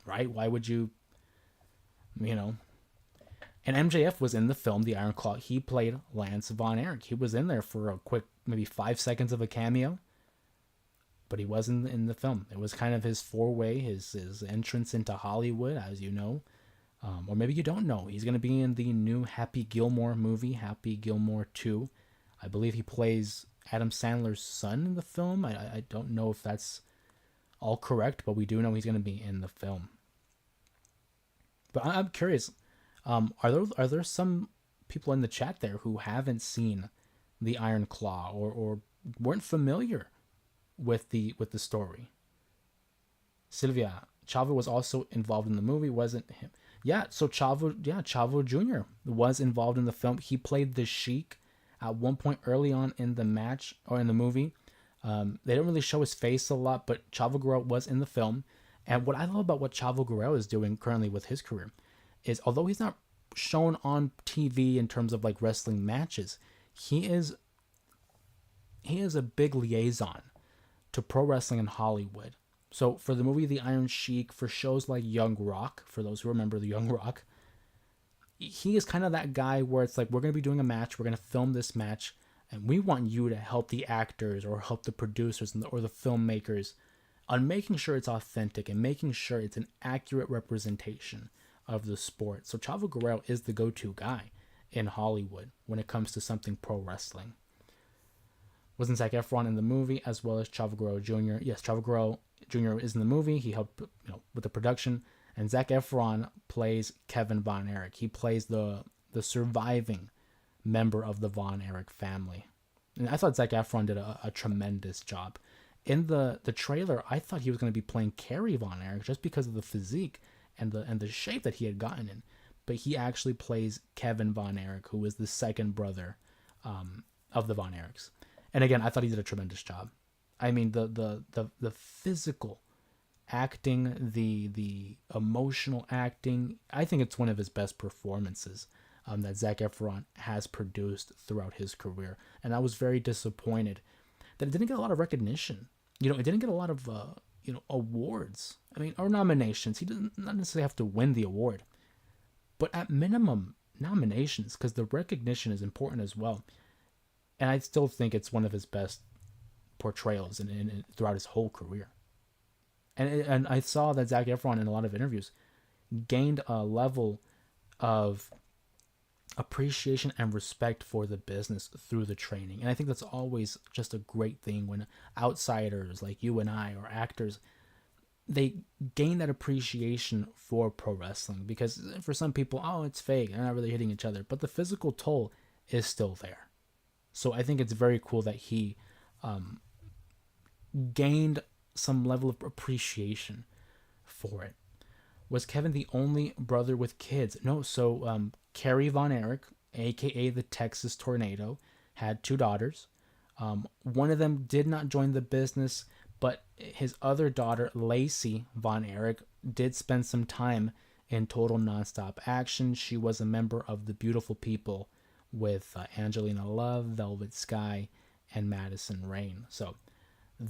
right? Why would you, you know? And MJF was in the film, The Iron Claw. He played Lance Von Erich. He was in there for a quick, maybe 5 seconds of a cameo, but he wasn't in the film. It was kind of his foray, his entrance into Hollywood, as you know. Or maybe you don't know. He's going to be in the new Happy Gilmore movie, Happy Gilmore 2. I believe he plays Adam Sandler's son in the film. I don't know if that's all correct, but we do know he's going to be in the film. But I'm curious, are there some people in the chat there who haven't seen the Iron Claw or weren't familiar with the story? Sylvia, Chavo was also involved in the movie, wasn't him? Yeah, so Chavo Jr. was involved in the film. He played the Sheik at one point early on in the match or in the movie. They don't really show his face a lot, but Chavo Guerrero was in the film. And what I love about what Chavo Guerrero is doing currently with his career is, although he's not shown on TV in terms of like wrestling matches, he is a big liaison to pro wrestling in Hollywood So for the movie The Iron Sheik, for shows like Young Rock, for those who remember the Young Rock, he is kind of that guy where it's like, we're going to be doing a match, we're going to film this match, and we want you to help the actors or help the producers or the filmmakers on making sure it's authentic and making sure it's an accurate representation of the sport. So Chavo Guerrero is the go-to guy in Hollywood when it comes to something pro wrestling. Wasn't Zac Efron in the movie, as well as Chavo Guerrero Jr.? Yes, Chavo Guerrero Jr. is in the movie. He helped, with the production. And Zac Efron plays Kevin Von Erich. He plays the surviving member of the Von Erich family. And I thought Zac Efron did a tremendous job. In the trailer, I thought he was going to be playing Kerry Von Erich just because of the physique and the shape that he had gotten in. But he actually plays Kevin Von Erich, who is the second brother of the Von Erichs. And again, I thought he did a tremendous job. I mean, the physical acting, the emotional acting, I think it's one of his best performances that Zac Efron has produced throughout his career. And I was very disappointed that it didn't get a lot of recognition. It didn't get a lot of awards. I mean, or nominations. He doesn't not necessarily have to win the award, but at minimum nominations, because the recognition is important as well. And I still think it's one of his best portrayals in throughout his whole career. And I saw that Zac Efron in a lot of interviews gained a level of appreciation and respect for the business through the training. And I think that's always just a great thing when outsiders like you and I, or actors, they gain that appreciation for pro wrestling. Because for some people, oh, it's fake, they're not really hitting each other. But the physical toll is still there. So I think it's very cool that he gained some level of appreciation for it. Was Kevin the only brother with kids? No. So Kerry Von Erich, aka the Texas Tornado, had two daughters. One of them did not join the business, but his other daughter, Lacey Von Erich, did spend some time in Total Nonstop Action. She was a member of the Beautiful People with Angelina Love, Velvet Sky, and Madison Rain. So I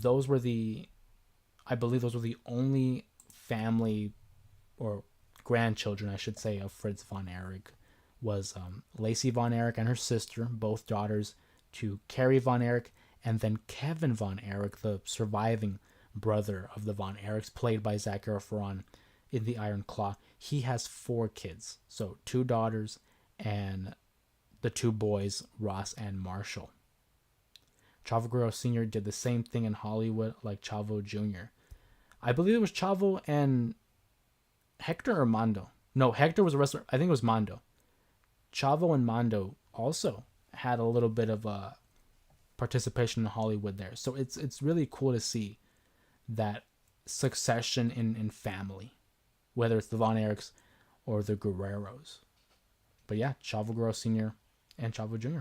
believe those were the only family or grandchildren, I should say, of Fritz Von Erich. Was Lacey Von Erich and her sister, both daughters to Kerry Von Erich, and then Kevin Von Erich, the surviving brother of the Von Erichs, played by Zac Efron in The Iron Claw. He has 4 kids, so 2 daughters and the 2 boys, Ross and Marshall. Chavo Guerrero Sr. did the same thing in Hollywood like Chavo Jr. I believe it was Chavo and Hector or Mondo. No, Hector was a wrestler. I think it was Mondo. Chavo and Mondo also had a little bit of a participation in Hollywood there. So it's really cool to see that succession in family, whether it's the Von Erichs or the Guerreros. But yeah, Chavo Guerrero Sr. and Chavo Jr.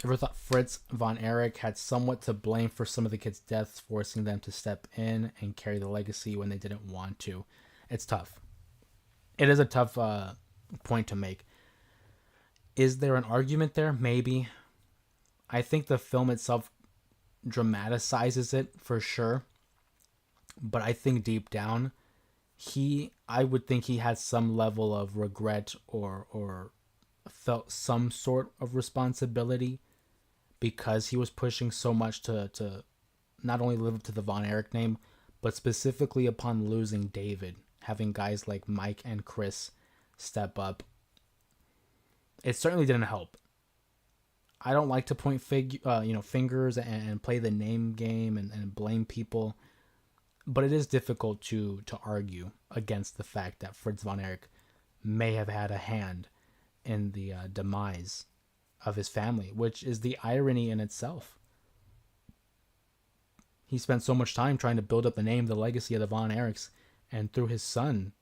Ever thought Fritz Von Erich had somewhat to blame for some of the kids' deaths, forcing them to step in and carry the legacy when they didn't want to? It's tough. It is a tough point to make. Is there an argument there? Maybe. I think the film itself dramatizes it for sure. But I think deep down, I would think he had some level of regret or felt some sort of responsibility because he was pushing so much to not only live up to the Von Erich name, but specifically upon losing David, having guys like Mike and Chris step up. It certainly didn't help. I don't like to point fingers and play the name game and blame people, but it is difficult to argue against the fact that Fritz Von Erich may have had a hand in the demise of his family, which is the irony in itself. He spent so much time trying to build up the name, the legacy of the Von Erichs, and through his son,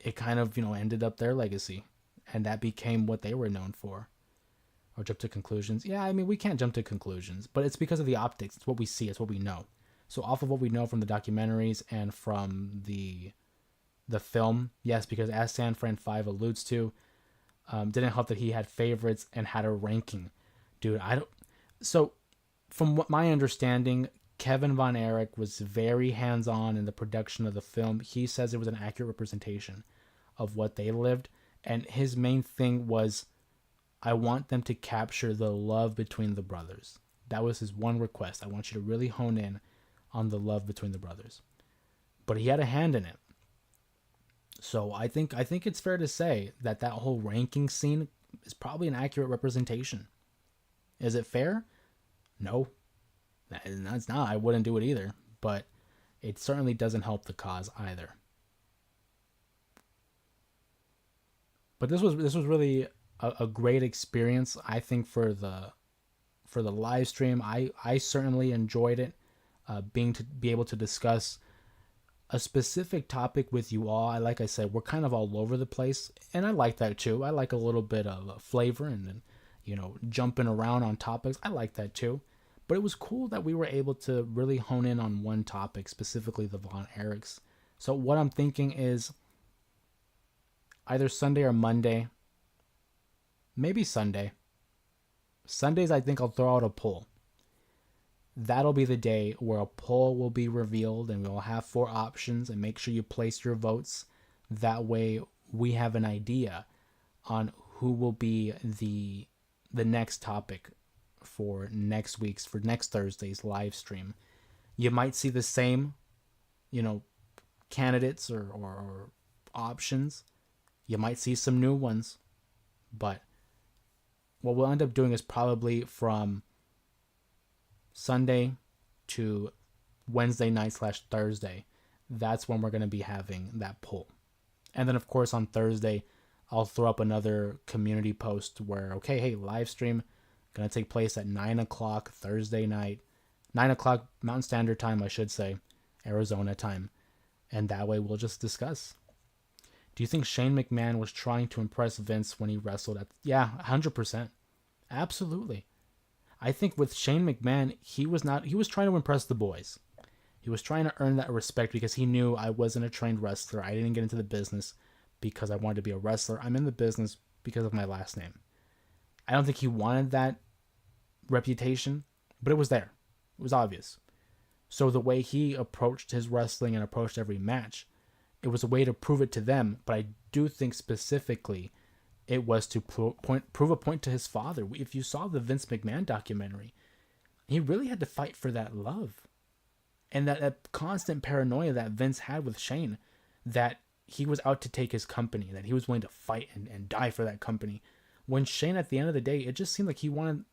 it kind of, ended up their legacy, and that became what they were known for. Or jump to conclusions. Yeah, I mean, we can't jump to conclusions, but it's because of the optics. It's what we see. It's what we know. So off of what we know from the documentaries and from the the film. Yes, because as San Fran 5 alludes to, didn't help that he had favorites and had a ranking. Dude, I don't. So, from what my understanding, Kevin Von Erich was very hands on in the production of the film. He says it was an accurate representation of what they lived. And his main thing was, I want them to capture the love between the brothers. That was his one request. I want you to really hone in on the love between the brothers. But he had a hand in it. So I think it's fair to say that that whole ranking scene is probably an accurate representation. Is it fair? No, that's not. I wouldn't do it either. But it certainly doesn't help the cause either. But this was really a great experience. I think for the live stream, I certainly enjoyed it. Be able to discuss a specific topic with you all. Like I said, we're kind of all over the place, and I like that too. I like a little bit of flavor and jumping around on topics. I like that too. But it was cool that we were able to really hone in on one topic, specifically the Von Erichs. So what I'm thinking is either Sunday or Monday, maybe Sunday. Sundays, I think I'll throw out a poll. That'll be the day where a poll will be revealed, and we'll have 4 options, and make sure you place your votes. That way we have an idea on who will be the next topic for next Thursday's live stream. You might see the same, candidates or options. You might see some new ones, but what we'll end up doing is probably from Sunday to Wednesday night / Thursday. That's when we're going to be having that poll. And then, of course, on Thursday, I'll throw up another community post where, okay, hey, live stream going to take place at 9 o'clock Thursday night. 9 o'clock Mountain Standard Time, I should say, Arizona time. And that way we'll just discuss. Do you think Shane McMahon was trying to impress Vince when he wrestled at... Yeah, 100%. Absolutely. I think with Shane McMahon, he was trying to impress the boys. He was trying to earn that respect because he knew I wasn't a trained wrestler. I didn't get into the business because I wanted to be a wrestler. I'm in the business because of my last name. I don't think he wanted that reputation, but it was there. It was obvious. So the way he approached his wrestling and approached every match, it was a way to prove it to them, but I do think specifically it was to prove a point to his father. If you saw the Vince McMahon documentary, he really had to fight for that love. And that constant paranoia that Vince had with Shane, that he was out to take his company, that he was willing to fight and die for that company. When Shane, at the end of the day, it just seemed like he wanted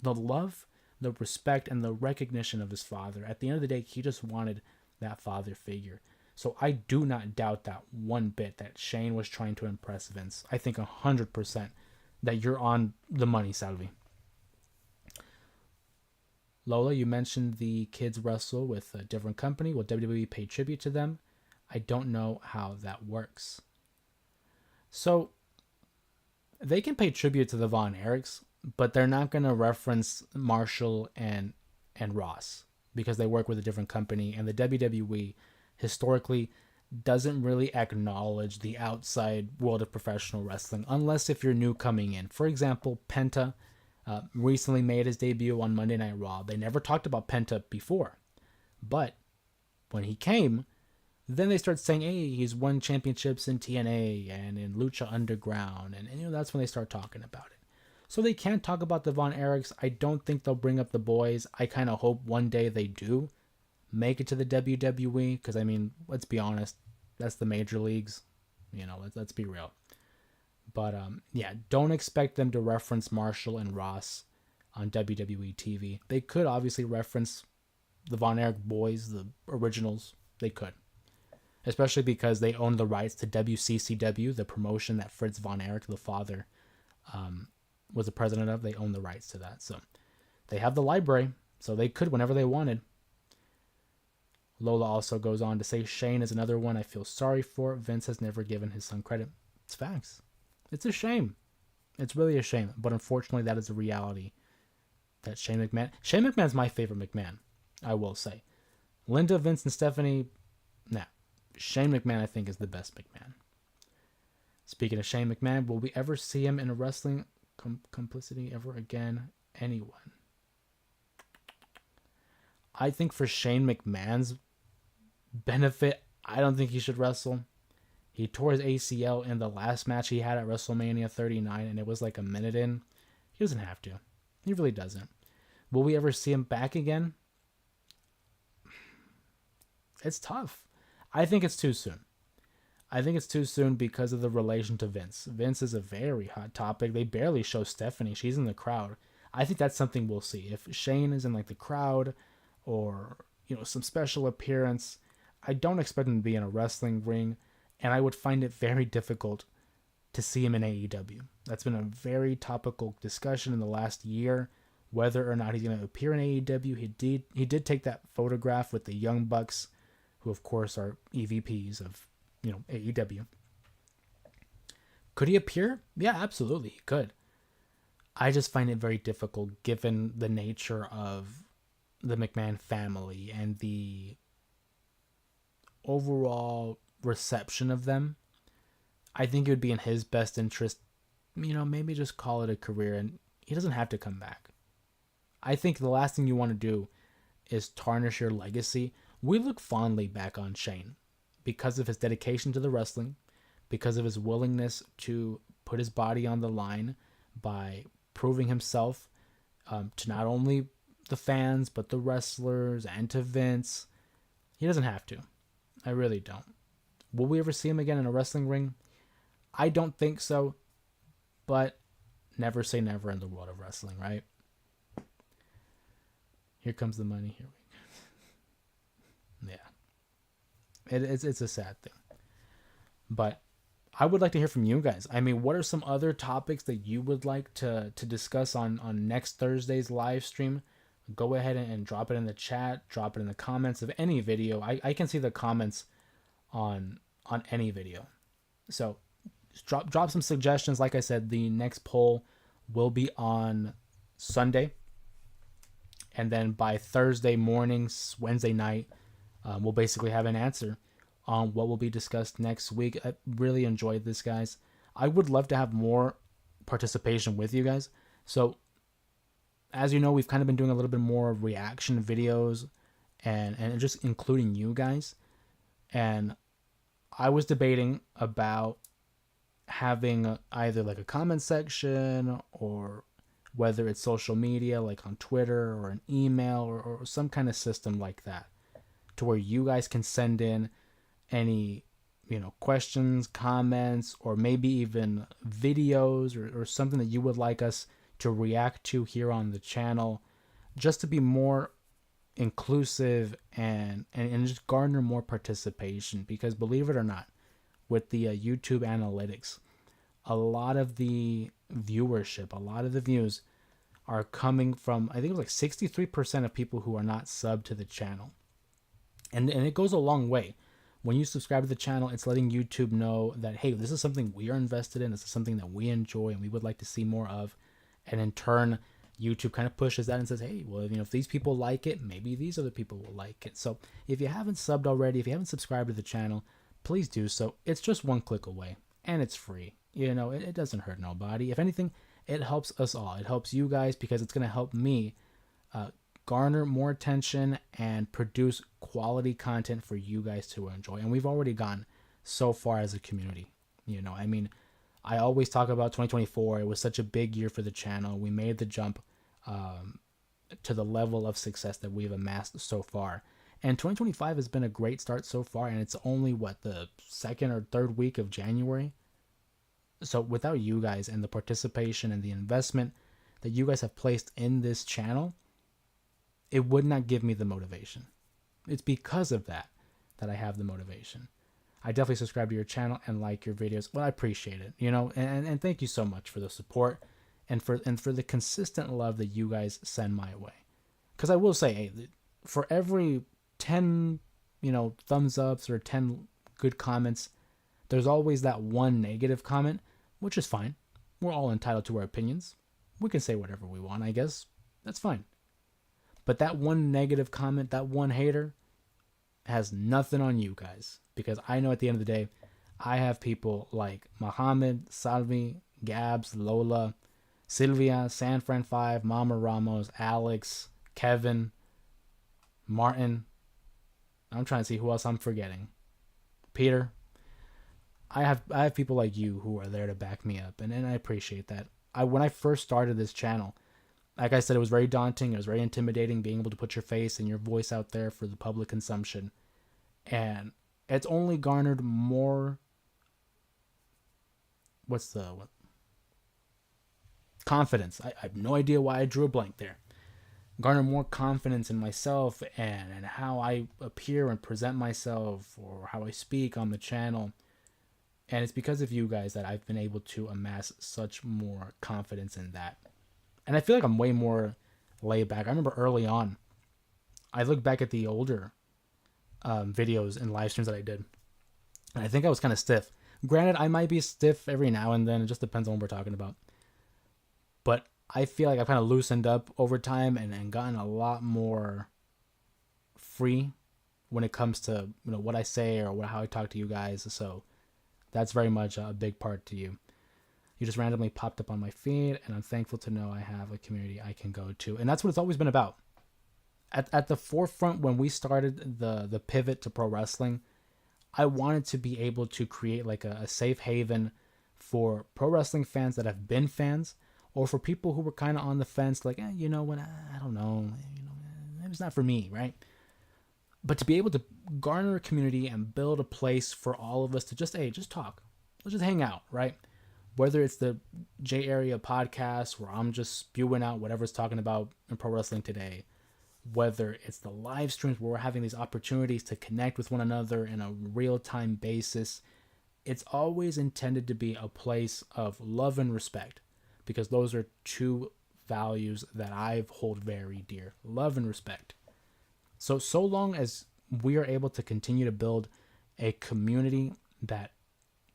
the love, the respect, and the recognition of his father. At the end of the day, he just wanted that father figure. So I do not doubt that one bit that Shane was trying to impress Vince. I think 100% that you're on the money, Salvi. Lola, you mentioned the kids wrestle with a different company. Will WWE pay tribute to them? I don't know how that works. So they can pay tribute to the Von Erichs, but they're not going to reference Marshall and Ross because they work with a different company, and the WWE historically doesn't really acknowledge the outside world of professional wrestling unless if you're new coming in. For example, Penta recently made his debut on Monday Night Raw. They never talked about Penta before, but when he came, then they start saying, hey, he's won championships in TNA and in Lucha Underground, and that's when they start talking about it. So they can't talk about the Von Erichs. I don't think they'll bring up the boys. I kind of hope one day they do make it to the WWE, because let's be honest, that's the major leagues. Let's be real. But don't expect them to reference Marshall and Ross on WWE TV. They could obviously reference the Von Erich boys, the originals. They could, especially because they own the rights to WCCW, the promotion that Fritz Von Erich, the father, was the president of. They own the rights to that, so they have the library, so they could whenever they wanted. Lola also goes on to say Shane is another one I feel sorry for. Vince has never given his son credit. It's facts. It's a shame. It's really a shame. But unfortunately, that is a reality. That Shane McMahon's my favorite McMahon, I will say. Linda, Vince, and Stephanie, nah. Shane McMahon, I think, is the best McMahon. Speaking of Shane McMahon, will we ever see him in a wrestling complicity ever again? Anyone? I think for Shane McMahon's benefit, I don't think he should wrestle. He tore his ACL in the last match he had at WrestleMania 39, and it was like a minute in. He doesn't have to. He really doesn't. Will we ever see him back again? It's tough. I think it's too soon. I think it's too soon because of the relation to Vince. Vince is a very hot topic. They barely show Stephanie. She's in the crowd. I think that's something we'll see. If Shane is in like the crowd or, some special appearance, I don't expect him to be in a wrestling ring, and I would find it very difficult to see him in AEW. That's been a very topical discussion in the last year, whether or not he's going to appear in AEW. He did take that photograph with the Young Bucks, who of course are EVPs of AEW. Could he appear? Yeah, absolutely, he could. I just find it very difficult given the nature of the McMahon family and the overall reception of them. I think it would be in his best interest, maybe just call it a career, and he doesn't have to come back. I think the last thing you want to do is tarnish your legacy. We look fondly back on Shane because of his dedication to the wrestling, because of his willingness to put his body on the line by proving himself to not only the fans, but the wrestlers and to Vince. He doesn't have to. I really don't. Will we ever see him again in a wrestling ring? I don't think so, but never say never in the world of wrestling, right? Here comes the money. Here we go. Yeah. It's a sad thing. But I would like to hear from you guys. I mean, what are some other topics that you would like to discuss on next Thursday's live stream? Go ahead and drop it in the chat. Drop it in the comments of any video. I can see the comments on any video. So drop some suggestions. Like I said, the next poll will be on Sunday. And then by Thursday mornings, Wednesday night, we'll basically have an answer on what will be discussed next week. I really enjoyed this, guys. I would love to have more participation with you guys. So, as you know, we've kind of been doing a little bit more reaction videos and just including you guys. And I was debating about having either like a comment section or whether it's social media like on Twitter or an email or some kind of system like that to where you guys can send in any questions, comments, or maybe even videos or something that you would like us to react to here on the channel, just to be more inclusive and just garner more participation. Because believe it or not, with the YouTube analytics, a lot of the viewership, a lot of the views are coming from, I think it was like 63% of people who are not subbed to the channel. And it goes a long way. When you subscribe to the channel, it's letting YouTube know that, hey, this is something we are invested in. This is something that we enjoy and we would like to see more of. And in turn, YouTube kind of pushes that and says, hey, well, if these people like it, maybe these other people will like it. So if you haven't subbed already, if you haven't subscribed to the channel, please do so. It's just one click away and it's free. It doesn't hurt nobody. If anything, it helps us all. It helps you guys because it's going to help me garner more attention and produce quality content for you guys to enjoy. And we've already gone so far as a community. I always talk about 2024. It was such a big year for the channel. We made the jump to the level of success that we've amassed so far. And 2025 has been a great start so far. And it's only, the second or third week of January. So without you guys and the participation and the investment that you guys have placed in this channel, it would not give me the motivation. It's because of that I have the motivation. I definitely subscribe to your channel and like your videos. Well, I appreciate it, and thank you so much for the support and for the consistent love that you guys send my way. Because I will say, hey, for every 10, thumbs ups or 10 good comments, there's always that one negative comment, which is fine. We're all entitled to our opinions. We can say whatever we want, I guess. That's fine. But that one negative comment, that one hater, has nothing on you guys, because I know at the end of the day, I have people like Mohammed, Salvi, Gabs, Lola, Sylvia, San Fran 5, Mama Ramos, Alex, Kevin, Martin. I'm trying to see who else I'm forgetting. Peter. I have people like you who are there to back me up, and I appreciate that. When I first started this channel, like I said, it was very daunting. It was very intimidating being able to put your face and your voice out there for the public consumption. And it's only garnered more. What? Confidence. I have no idea why I drew a blank there. Garner more confidence in myself and how I appear and present myself, or how I speak on the channel. And it's because of you guys that I've been able to amass such more confidence in that. And I feel like I'm way more laid back. I remember early on, I look back at the older videos and live streams that I did, and I think I was kind of stiff. Granted, I might be stiff every now and then. It just depends on what we're talking about. But I feel like I've kind of loosened up over time and gotten a lot more free when it comes to what I say or how I talk to you guys. So that's very much a big part to you. You just randomly popped up on my feed, and I'm thankful to know I have a community I can go to. And that's what it's always been about. At the forefront, when we started the pivot to pro wrestling, I wanted to be able to create like a safe haven for pro wrestling fans that have been fans, or for people who were kind of on the fence, like, you know what, I don't know, it's not for me, right? But to be able to garner a community and build a place for all of us to just talk, let's just hang out, right? Whether it's the J Area podcast where I'm just spewing out whatever's talking about in pro wrestling today, whether it's the live streams where we're having these opportunities to connect with one another in a real-time basis, it's always intended to be a place of love and respect, because those are two values that I hold very dear: love and respect. So long as we are able to continue to build a community that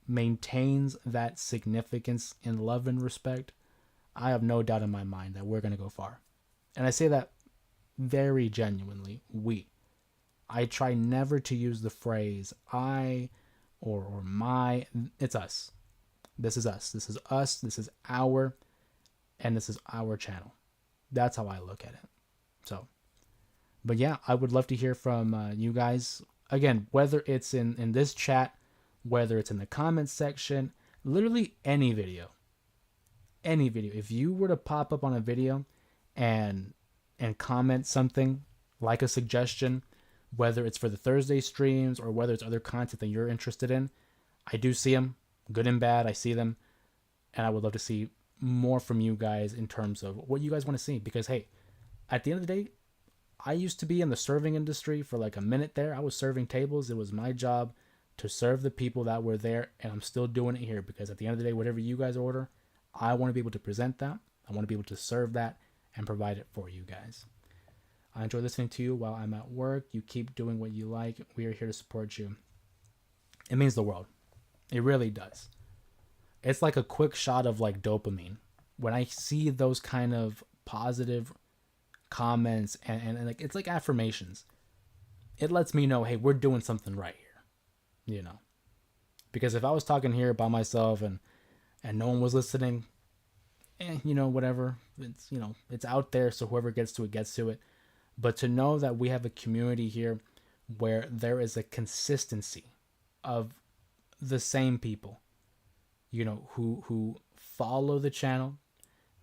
maintains that significance in love and respect, I have no doubt in my mind that we're going to go far. And I say that very genuinely. I try never to use the phrase I or my. It's us. This is us. This is us. This is our, and this is our channel. That's how I look at it. So, but yeah, I would love to hear from you guys. Again, whether it's in this chat, whether it's in the comments section, literally any video. Any video. If you were to pop up on a video and comment something like a suggestion, whether it's for the Thursday streams or whether it's other content that you're interested in, I do see them, good and bad. I see them, and I would love to see more from you guys in terms of what you guys want to see. Because hey, at the end of the day, I used to be in the serving industry for like a minute there. I was serving tables. It was my job to serve the people that were there, and I'm still doing it here, because at the end of the day, whatever you guys order, I want to be able to present that. I want to be able to serve that and provide it for you guys. I enjoy listening to you while I'm at work. You keep doing what you like. We are here to support you. It means the world. It really does. It's like a quick shot of like dopamine. When I see those kind of positive comments and like, it's like affirmations. It lets me know, hey, we're doing something right here. Because if I was talking here by myself and no one was listening, whatever. It's, it's out there, so whoever gets to it gets to it. But to know that we have a community here where there is a consistency of the same people, who follow the channel,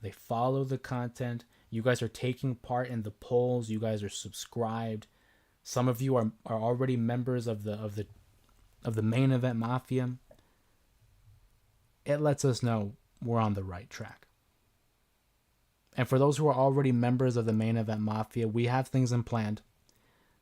they follow the content. You guys are taking part in the polls. You guys are subscribed. Some of you are already members of the main event mafia. It lets us know we're on the right track. And for those who are already members of the main event mafia, we have things in planned.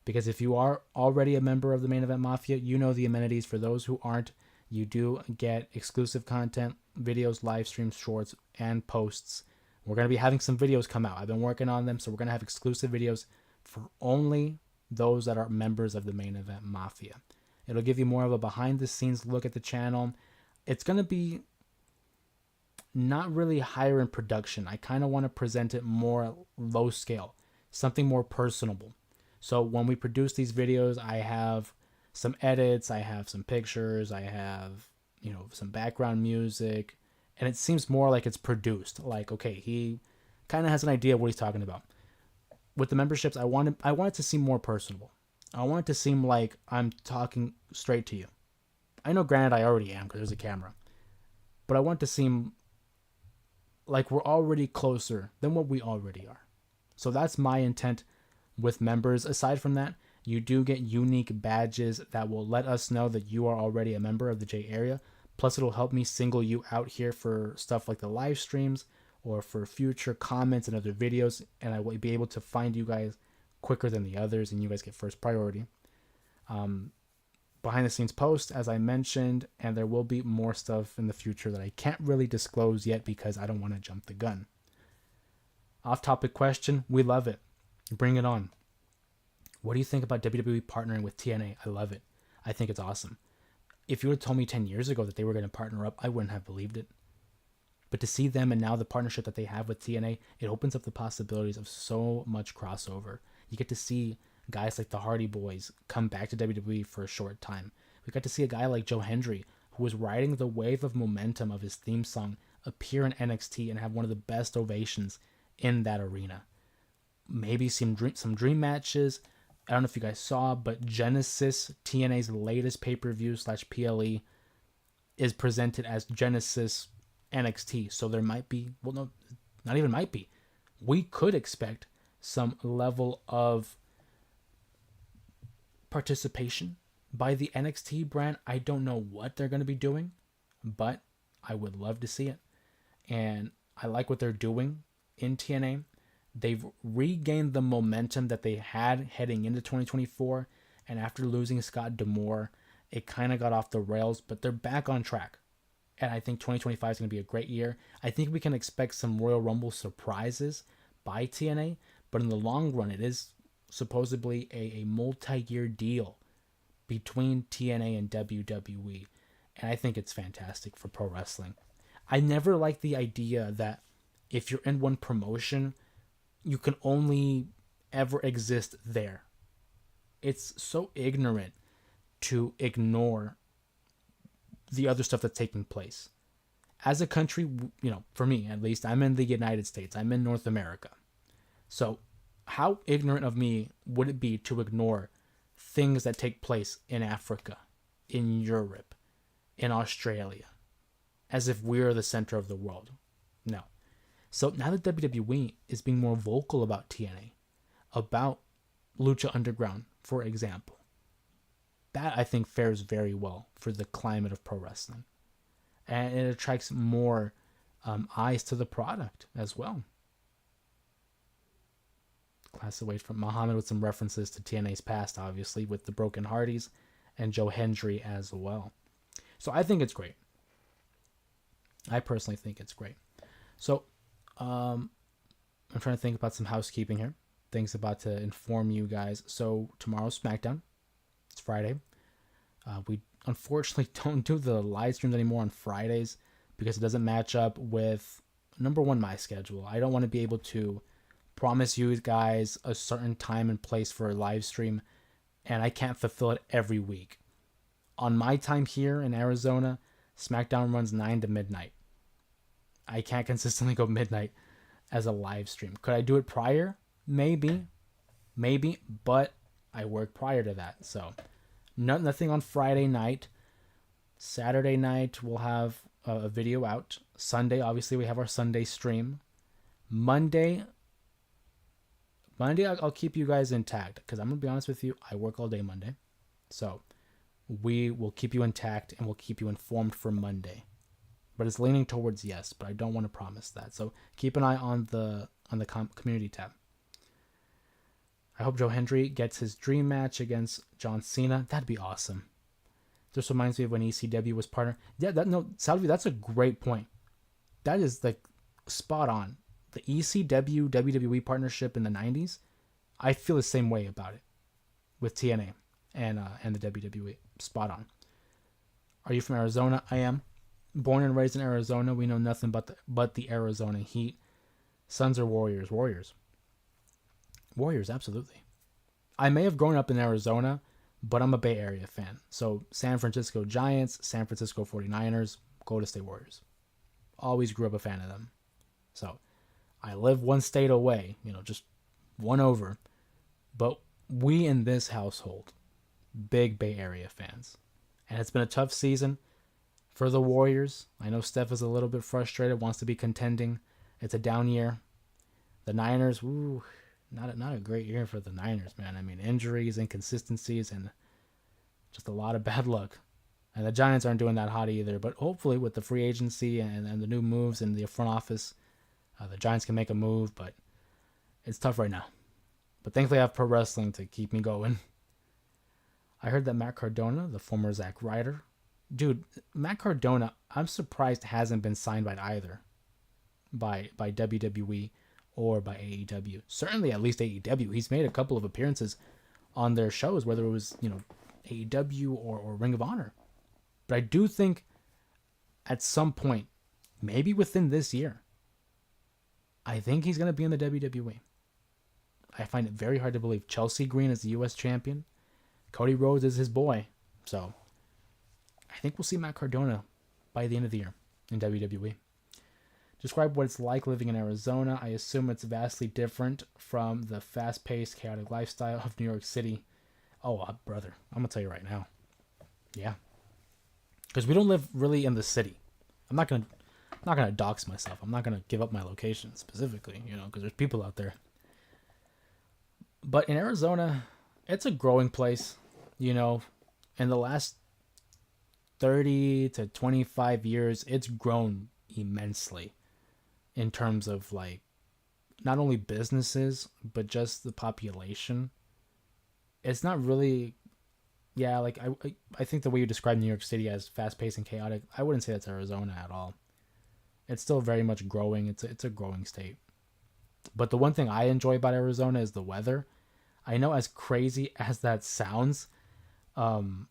Because if you are already a member of the main event mafia, you know the amenities. For those who aren't, you do get exclusive content, videos, live streams, shorts, and posts. We're going to be having some videos come out. I've been working on them, so we're going to have exclusive videos for only those that are members of the main event mafia. It'll give you more of a behind the scenes look at the channel. It's going to be not really higher in production. I kind of want to present it more low scale, something more personable. So when we produce these videos, I have some edits, I have some pictures, I have, some background music, and it seems more like it's produced. Like, okay, he kind of has an idea of what he's talking about. With the memberships, I want it to seem more personable. I want it to seem like I'm talking straight to you. I know, granted, I already am because there's a camera, but I want it to seem like we're already closer than what we already are. So that's my intent with members. Aside from that, you do get unique badges that will let us know that you are already a member of the J area. Plus, it'll help me single you out here for stuff like the live streams or for future comments and other videos, and I will be able to find you guys quicker than the others, and you guys get first priority. Behind the scenes post, as I mentioned, and there will be more stuff in the future that I can't really disclose yet because I don't want to jump the gun. Off topic question, we love it. Bring it on. What do you think about WWE partnering with TNA? I love it. I think it's awesome. If you would have told me 10 years ago that they were going to partner up, I wouldn't have believed it. But to see them and now the partnership that they have with TNA, it opens up the possibilities of so much crossover. You get to see guys like the Hardy Boys come back to WWE for a short time. We got to see a guy like Joe Hendry, who was riding the wave of momentum of his theme song, appear in NXT and have one of the best ovations in that arena. Maybe some dream matches. I don't know if you guys saw, but Genesis, TNA's latest pay-per-view / PLE, is presented as Genesis NXT. So there might be, well, no, not even might be. We could expect some level of participation by the NXT brand. I don't know what they're going to be doing, but I would love to see it. And I like what they're doing in TNA. They've regained the momentum that they had heading into 2024, and after losing Scott D'Amore, it kind of got off the rails, but they're back on track. And I think 2025 is going to be a great year. I think we can expect some Royal Rumble surprises by TNA, but in the long run, it is supposedly a multi-year deal between TNA and WWE, and I think it's fantastic for pro wrestling. I never liked the idea that if you're in one promotion, you can only ever exist there. It's so ignorant to ignore the other stuff that's taking place. As a country, for me at least, I'm in the United States. I'm in North America. So how ignorant of me would it be to ignore things that take place in Africa, in Europe, in Australia, as if we're the center of the world? No. So now that WWE is being more vocal about TNA, about Lucha Underground, for example, that I think fares very well for the climate of pro wrestling. And it attracts more eyes to the product as well. Class away from Muhammad with some references to TNA's past, obviously, with the Broken Hardys and Joe Hendry as well. So I think it's great. I personally think it's great. So I'm trying to think about some housekeeping here. Things about to inform you guys. So tomorrow's SmackDown. It's Friday. We unfortunately don't do the live streams anymore on Fridays because it doesn't match up with, number one, my schedule. I don't want to be able to promise you guys a certain time and place for a live stream, and I can't fulfill it every week. On my time here in Arizona, SmackDown runs 9 to midnight. I can't consistently go midnight as a live stream. Could I do it prior? Maybe, but I work prior to that. So nothing on Friday night. Saturday night, we'll have a video out. Sunday, obviously, we have our Sunday stream. Monday, I'll keep you guys intact because I'm going to be honest with you, I work all day Monday. So we will keep you intact and we'll keep you informed for Monday. But it's leaning towards yes, but I don't want to promise that. So keep an eye on the community tab. I hope Joe Hendry gets his dream match against John Cena. That'd be awesome. This reminds me of when ECW was partner. Yeah, Salvi, that's a great point. That is like spot on. The ECW WWE partnership in the 90s, I feel the same way about it with TNA and the WWE. Spot on. Are you from Arizona? I am. Born and raised in Arizona. We know nothing but the Arizona Heat. Suns or Warriors? Warriors, absolutely. I may have grown up in Arizona, but I'm a Bay Area fan. So San Francisco Giants, San Francisco 49ers, Golden State Warriors. Always grew up a fan of them. So I live one state away, just one over. But we in this household, big Bay Area fans. And it's been a tough season for the Warriors. I know Steph is a little bit frustrated, wants to be contending. It's a down year. The Niners, not a great year for the Niners, man. I mean, injuries, inconsistencies, and just a lot of bad luck. And the Giants aren't doing that hot either. But hopefully with the free agency and the new moves in the front office, the Giants can make a move. But it's tough right now. But thankfully I have pro wrestling to keep me going. I heard that Matt Cardona, the former Zack Ryder, dude, Matt Cardona, I'm surprised hasn't been signed by either. By WWE or by AEW. Certainly at least AEW. He's made a couple of appearances on their shows, whether it was, AEW or Ring of Honor. But I do think at some point, maybe within this year, I think he's going to be in the WWE. I find it very hard to believe. Chelsea Green is the U.S. champion. Cody Rhodes is his boy. So I think we'll see Matt Cardona by the end of the year in WWE. Describe what it's like living in Arizona. I assume it's vastly different from the fast-paced, chaotic lifestyle of New York City. Oh, brother, I'm going to tell you right now. Yeah. Because we don't live really in the city. I'm not gonna dox myself. I'm not going to give up my location specifically, because there's people out there. But in Arizona, it's a growing place, In the last 30 to 25 years, it's grown immensely in terms of, not only businesses, but just the population. It's not really, I think the way you describe New York City as fast-paced and chaotic, I wouldn't say that's Arizona at all. It's still very much growing. It's a growing state. But the one thing I enjoy about Arizona is the weather. I know, as crazy as that sounds, because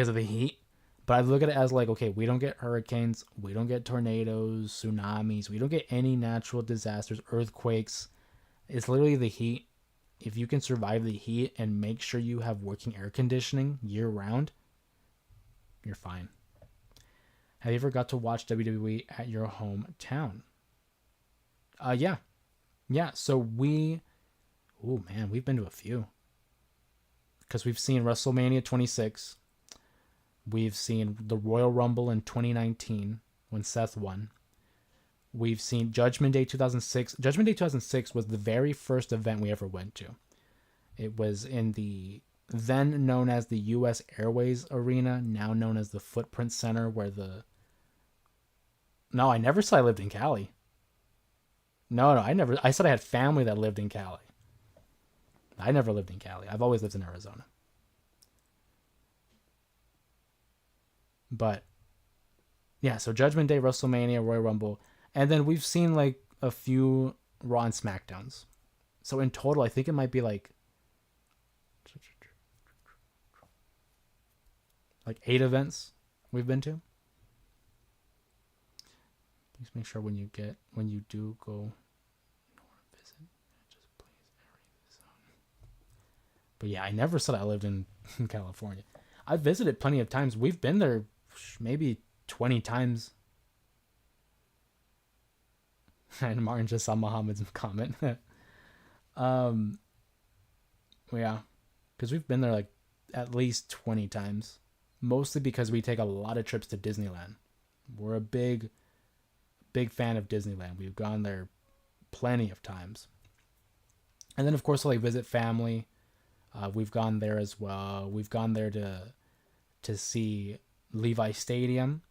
of the heat, but I look at it as okay, we don't get hurricanes, we don't get tornadoes, tsunamis, we don't get any natural disasters, earthquakes. It's literally the heat. If you can survive the heat and make sure you have working air conditioning year round, you're fine. Have you ever got to watch WWE at your hometown? Yeah. So we've been to a few. Because we've seen WrestleMania 26. We've seen the Royal Rumble in 2019 when Seth won. We've seen Judgment Day 2006. Judgment Day 2006 was the very first event we ever went to. It was in the then known as the U.S. Airways Arena, now known as the Footprint Center, where No, I never said I lived in Cali. No, I said I had family that lived in Cali. I never lived in Cali. I've always lived in Arizona. But yeah, so Judgment Day, WrestleMania, Royal Rumble, and then we've seen a few Raw and SmackDowns. So in total, I think it might be 8 events we've been to. Please make sure when you do go visit, just please. But yeah, I never said I lived in California. I've visited plenty of times. We've been there maybe 20 times. And Martin just saw Muhammad's comment. Yeah, because we've been there at least 20 times. Mostly because we take a lot of trips to Disneyland. We're a big fan of Disneyland. We've gone there plenty of times. And then, of course, visit family. We've gone there as well. We've gone there to see Levi Stadium.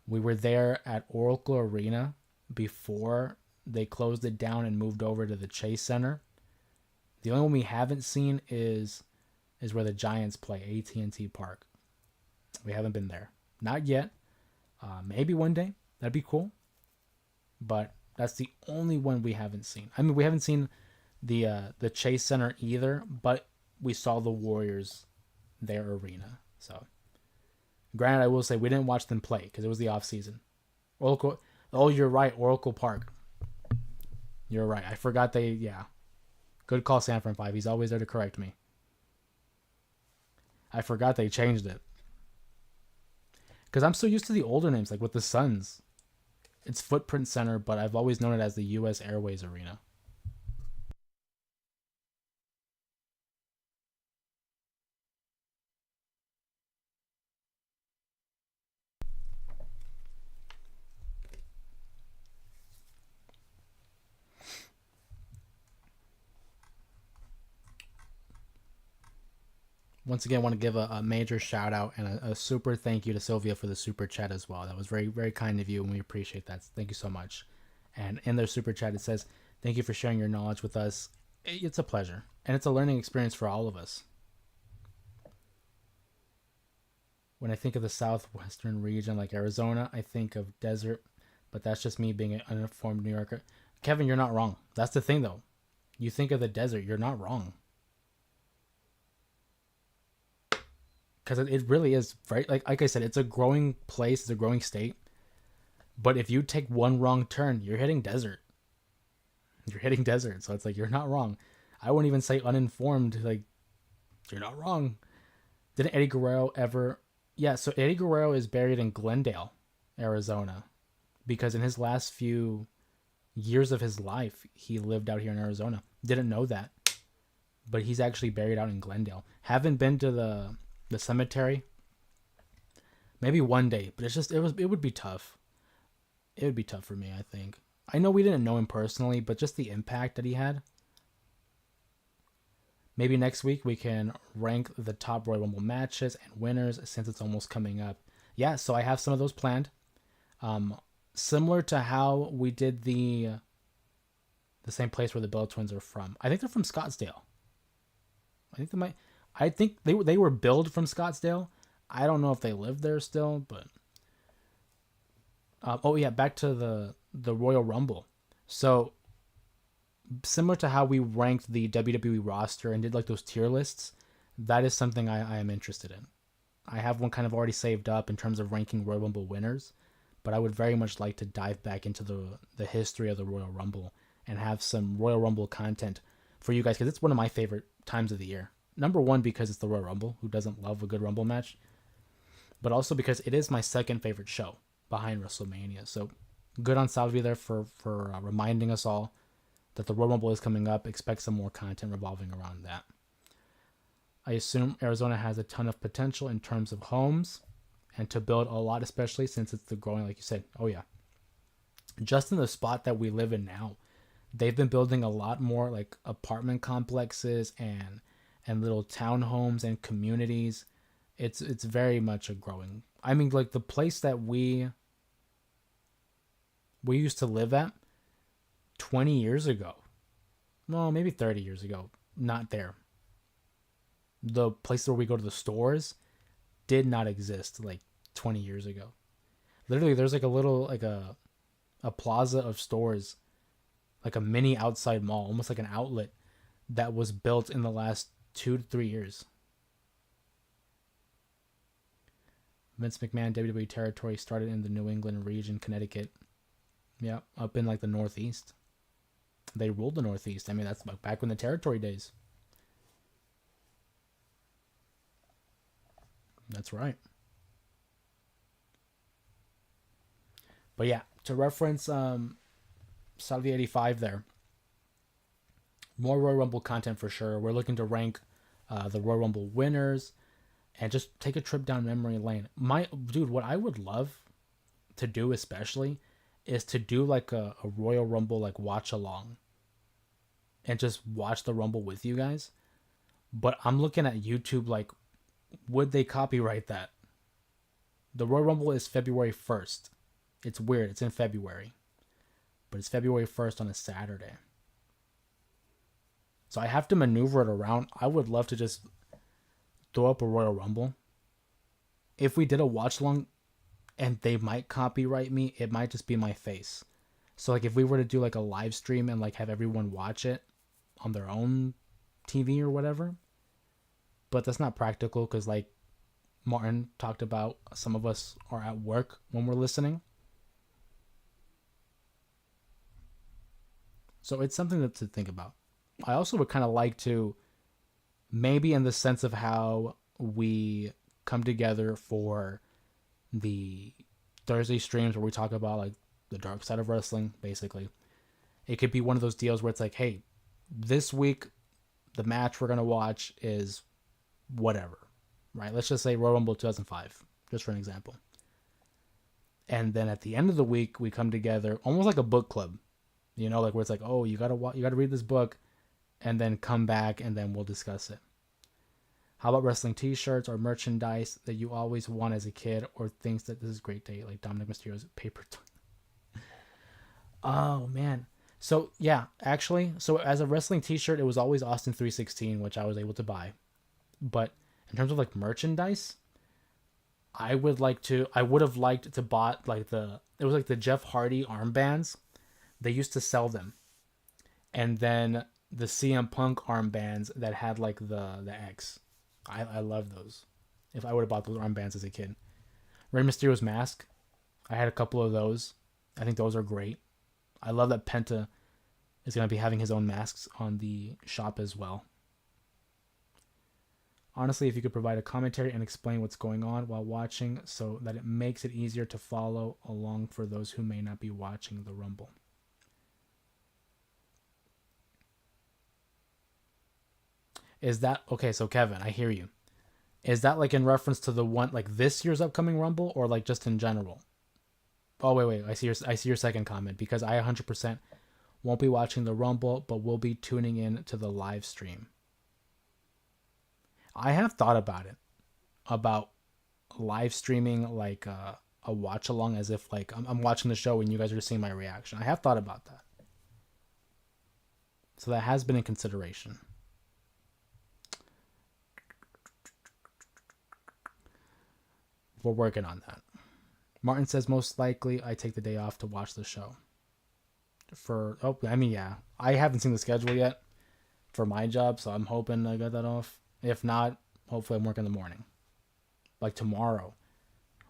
We were there at Oracle Arena before they closed it down and moved over to the Chase Center. The only one we haven't seen is where the Giants play, AT&T Park. We haven't been there. Not yet. Maybe one day. That'd be cool. But that's the only one we haven't seen. I mean, we haven't seen the Chase Center either, but we saw the Warriors, their arena. So, granted, I will say we didn't watch them play because it was the off season. Oracle. Oh, you're right. Oracle Park. You're right. I forgot Good call, Sanford5. He's always there to correct me. I forgot they changed it. Because I'm so used to the older names, like with the Suns. It's Footprint Center, but I've always known it as the U.S. Airways Arena. Once again, I want to give a major shout out and a super thank you to Sylvia for the super chat as well. That was very, very kind of you, and we appreciate that. Thank you so much. And in their super chat, it says, "Thank you for sharing your knowledge with us. It's a pleasure, and it's a learning experience for all of us." When I think of the southwestern region like Arizona, I think of desert, but that's just me being an uninformed New Yorker. Kevin, you're not wrong. That's the thing, though. You think of the desert, you're not wrong. Because it really is, right? Like I said, it's a growing place, it's a growing state. But if you take one wrong turn, you're hitting desert. You're hitting desert. So it's like, you're not wrong. I wouldn't even say uninformed. Like, you're not wrong. Didn't Eddie Guerrero ever... Yeah, so Eddie Guerrero is buried in Glendale, Arizona. Because in his last few years of his life, he lived out here in Arizona. Didn't know that. But he's actually buried out in Glendale. Haven't been to the cemetery. Maybe one day, but it would be tough. It would be tough for me, I think. I know we didn't know him personally, but just the impact that he had. Maybe next week we can rank the top Royal Rumble matches and winners since it's almost coming up. Yeah, so I have some of those planned. Similar to how we did the same place where the Bell Twins are from. I think they're from Scottsdale. I think they were billed from Scottsdale. I don't know if they live there still, but oh yeah, back to the Royal Rumble. So similar to how we ranked the WWE roster and did like those tier lists, that is something I am interested in. I have one kind of already saved up in terms of ranking Royal Rumble winners, but I would very much like to dive back into the history of the Royal Rumble and have some Royal Rumble content for you guys, because it's one of my favorite times of the year. Number one, because it's the Royal Rumble. Who doesn't love a good Rumble match? But also because it is my second favorite show behind WrestleMania. So good on Salvi there for reminding us all that the Royal Rumble is coming up. Expect some more content revolving around that. I assume Arizona has a ton of potential in terms of homes and to build a lot, especially since it's the growing, like you said. Oh, yeah. Just in the spot that we live in now, they've been building a lot more like apartment complexes and little townhomes and communities. It's very much a growing. I mean, like the place that we used to live at 20 years ago. No, maybe 30 years ago. Not there. The place where we go to the stores did not exist like 20 years ago. Literally, there's like a little, like a plaza of stores, like a mini outside mall, almost like an outlet that was built in the last 2 to 3 years. Vince McMahon WWE territory started in the New England region, Connecticut. Yeah, up in like the Northeast. They ruled the Northeast. I mean, that's back in the territory days. That's right. But yeah, to reference Salvi 85 there. More Royal Rumble content for sure. We're looking to rank the Royal Rumble winners and just take a trip down memory lane. What I would love to do especially is to do like a Royal Rumble like watch along and just watch the Rumble with you guys. But I'm looking at YouTube like, would they copyright that? The Royal Rumble is February 1st. It's weird. It's in February. But it's February 1st on a Saturday. So I have to maneuver it around. I would love to just throw up a Royal Rumble. If we did a watch along and they might copyright me, it might just be my face. So like if we were to do like a live stream and like have everyone watch it on their own TV or whatever. But that's not practical because like Martin talked about, some of us are at work when we're listening. So it's something to think about. I also would kind of like to, maybe in the sense of how we come together for the Thursday streams where we talk about like the dark side of wrestling, basically. It could be one of those deals where it's like, hey, this week the match we're gonna watch is whatever, right? Let's just say Royal Rumble 2005, just for an example. And then at the end of the week, we come together almost like a book club, like where it's like, oh, you gotta read this book, and then come back and then we'll discuss it. How about wrestling T-shirts or merchandise that you always want as a kid, or things that this is a great day, like Dominic Mysterio's paper? Oh man. So yeah, actually, so as a wrestling T-shirt, it was always Austin 316, which I was able to buy. But in terms of like merchandise, I would have liked to bought like it was like the Jeff Hardy armbands. They used to sell them, and then the CM Punk armbands that had like the X. I love those. If I would have bought those armbands as a kid. Rey Mysterio's mask, I had a couple of those. I think those are great. I love that Penta is going to be having his own masks on the shop as well. Honestly, if you could provide a commentary and explain what's going on while watching so that it makes it easier to follow along for those who may not be watching the Rumble. Is that okay? So Kevin, I hear you. Is that like in reference to the one like this year's upcoming Rumble, or like just in general? Oh wait, I see your second comment, because I 100% won't be watching the Rumble, but will be tuning in to the live stream. I have thought about it, about live streaming like a watch along, as if like I'm watching the show and you guys are just seeing my reaction. I have thought about that, so that has been in consideration. We're working on that. Martin says most likely I take the day off to watch the show. Yeah, I haven't seen the schedule yet for my job, so I'm hoping I got that off. If not, hopefully I'm working in the morning, like tomorrow,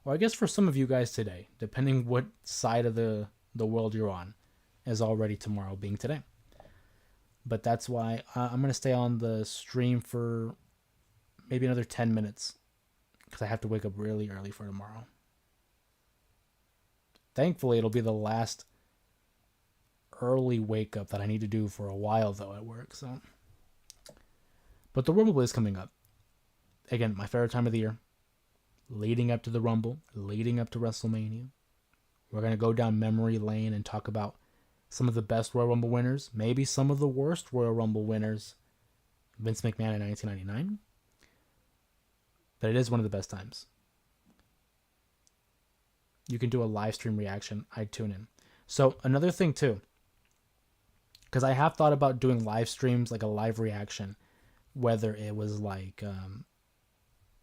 or I guess for some of you guys today, depending what side of the world you're on, is already tomorrow being today. But that's why I'm gonna stay on the stream for maybe another 10 minutes, because I have to wake up really early for tomorrow. Thankfully, it'll be the last early wake up that I need to do for a while though at work. So, but the Rumble is coming up. Again, my favorite time of the year. Leading up to the Rumble, leading up to WrestleMania. We're gonna go down memory lane and talk about some of the best Royal Rumble winners, maybe some of the worst Royal Rumble winners. Vince McMahon in 1999. But it is one of the best times. You can do a live stream reaction. I'd tune in. So another thing too, because I have thought about doing live streams, like a live reaction, whether it was like,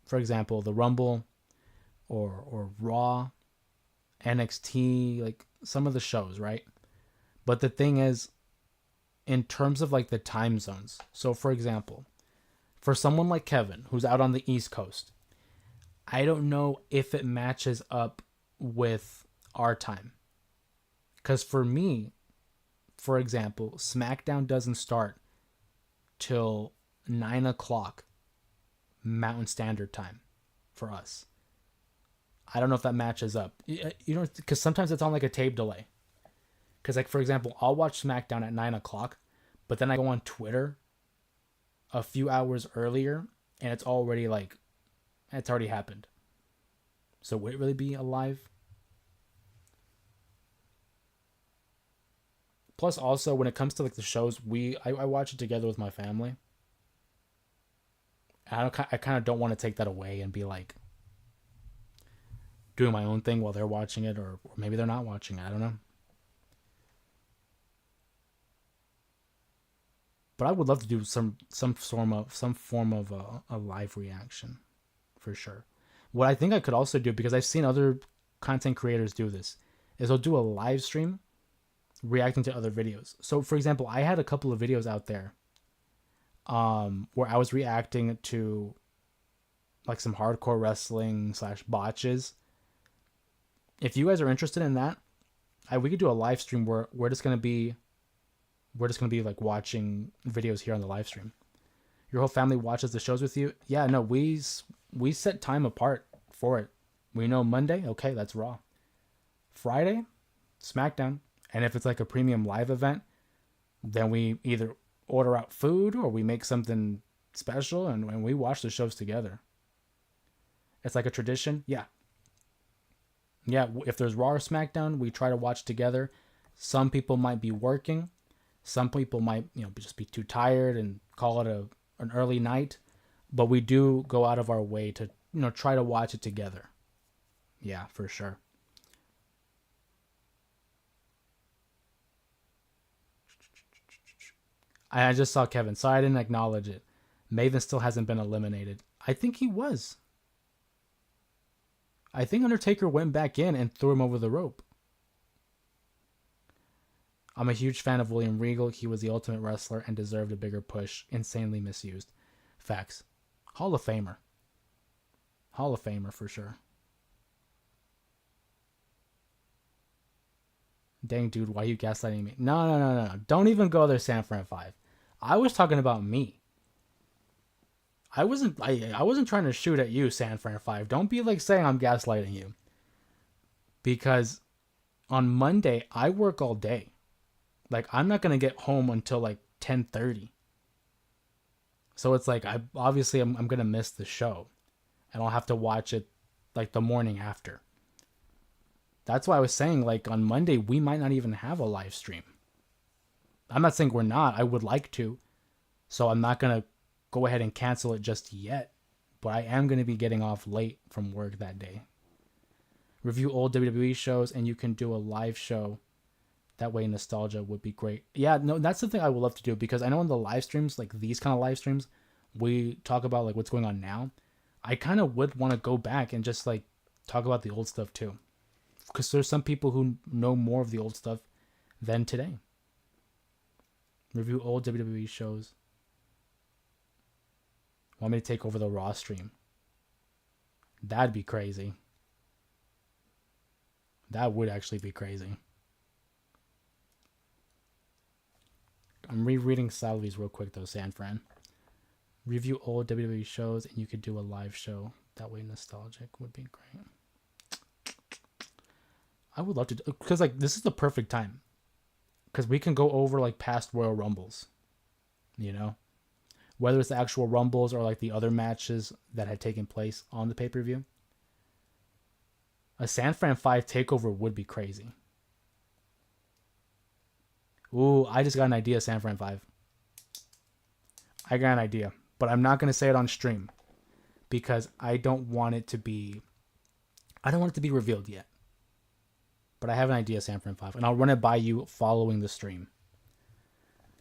for example, the Rumble, or Raw, NXT, like some of the shows, right? But the thing is, in terms of like the time zones. So for example, for someone like Kevin, who's out on the East Coast, I don't know if it matches up with our time. Because for me, for example, SmackDown doesn't start till 9 o'clock Mountain Standard Time for us. I don't know if that matches up. Because sometimes it's on like a tape delay. Because like, for example, I'll watch SmackDown at 9 o'clock, but then I go on Twitter a few hours earlier and it's already happened. So would it really be a live? Plus, also, when it comes to like the shows, I watch it together with my family. I kind of don't want to take that away and be like doing my own thing while they're watching it, or maybe they're not watching it. I don't know. But I would love to do some form of a live reaction, for sure. What I think I could also do, because I've seen other content creators do this, is they'll do a live stream reacting to other videos. So for example, I had a couple of videos out there where I was reacting to like some hardcore wrestling / botches. If you guys are interested in that, we could do a live stream where we're just going to be We're just gonna be like watching videos here on the live stream. Your whole family watches the shows with you? Yeah, no, we set time apart for it. We know Monday, okay, that's Raw. Friday, SmackDown. And if it's like a premium live event, then we either order out food or we make something special and we watch the shows together. It's like a tradition. Yeah. Yeah, if there's Raw or SmackDown, we try to watch together. Some people might be working. Some people might, just be too tired and call it an early night. But we do go out of our way to, try to watch it together. Yeah, for sure. I just saw Kevin. Sorry I didn't acknowledge it. Maven still hasn't been eliminated. I think he was. I think Undertaker went back in and threw him over the rope. I'm a huge fan of William Regal. He was the ultimate wrestler and deserved a bigger push. Insanely misused. Facts. Hall of Famer. Hall of Famer for sure. Dang, dude, why are you gaslighting me? No. Don't even go there, San Fran 5. I was talking about me. I wasn't trying to shoot at you, San Fran 5. Don't be like saying I'm gaslighting you. Because on Monday, I work all day. Like, I'm not going to get home until like 10:30. So it's like, I'm going to miss the show. And I'll have to watch it like the morning after. That's why I was saying, like, on Monday, we might not even have a live stream. I'm not saying we're not. I would like to. So I'm not going to go ahead and cancel it just yet. But I am going to be getting off late from work that day. Review old WWE shows, and you can do a live show. That way nostalgia would be great. Yeah, no, that's something I would love to do, because I know in the live streams, like these kind of live streams, we talk about like what's going on now. I kind of would want to go back and just like talk about the old stuff too. Because there's some people who know more of the old stuff than today. Review old WWE shows. Want me to take over the Raw stream? That'd be crazy. That would actually be crazy. I'm rereading Salvi's real quick though, San Fran. Review old WWE shows, and you could do a live show. That way nostalgic would be great. I would love to, because like this is the perfect time, because we can go over like past Royal Rumbles, whether it's the actual Rumbles or like the other matches that had taken place on the pay-per-view. A San Fran 5 takeover would be crazy. Ooh, I just got an idea, San Fran 5. I got an idea, but I'm not going to say it on stream because I don't want it to be revealed yet. But I have an idea, San Fran 5, and I'll run it by you following the stream.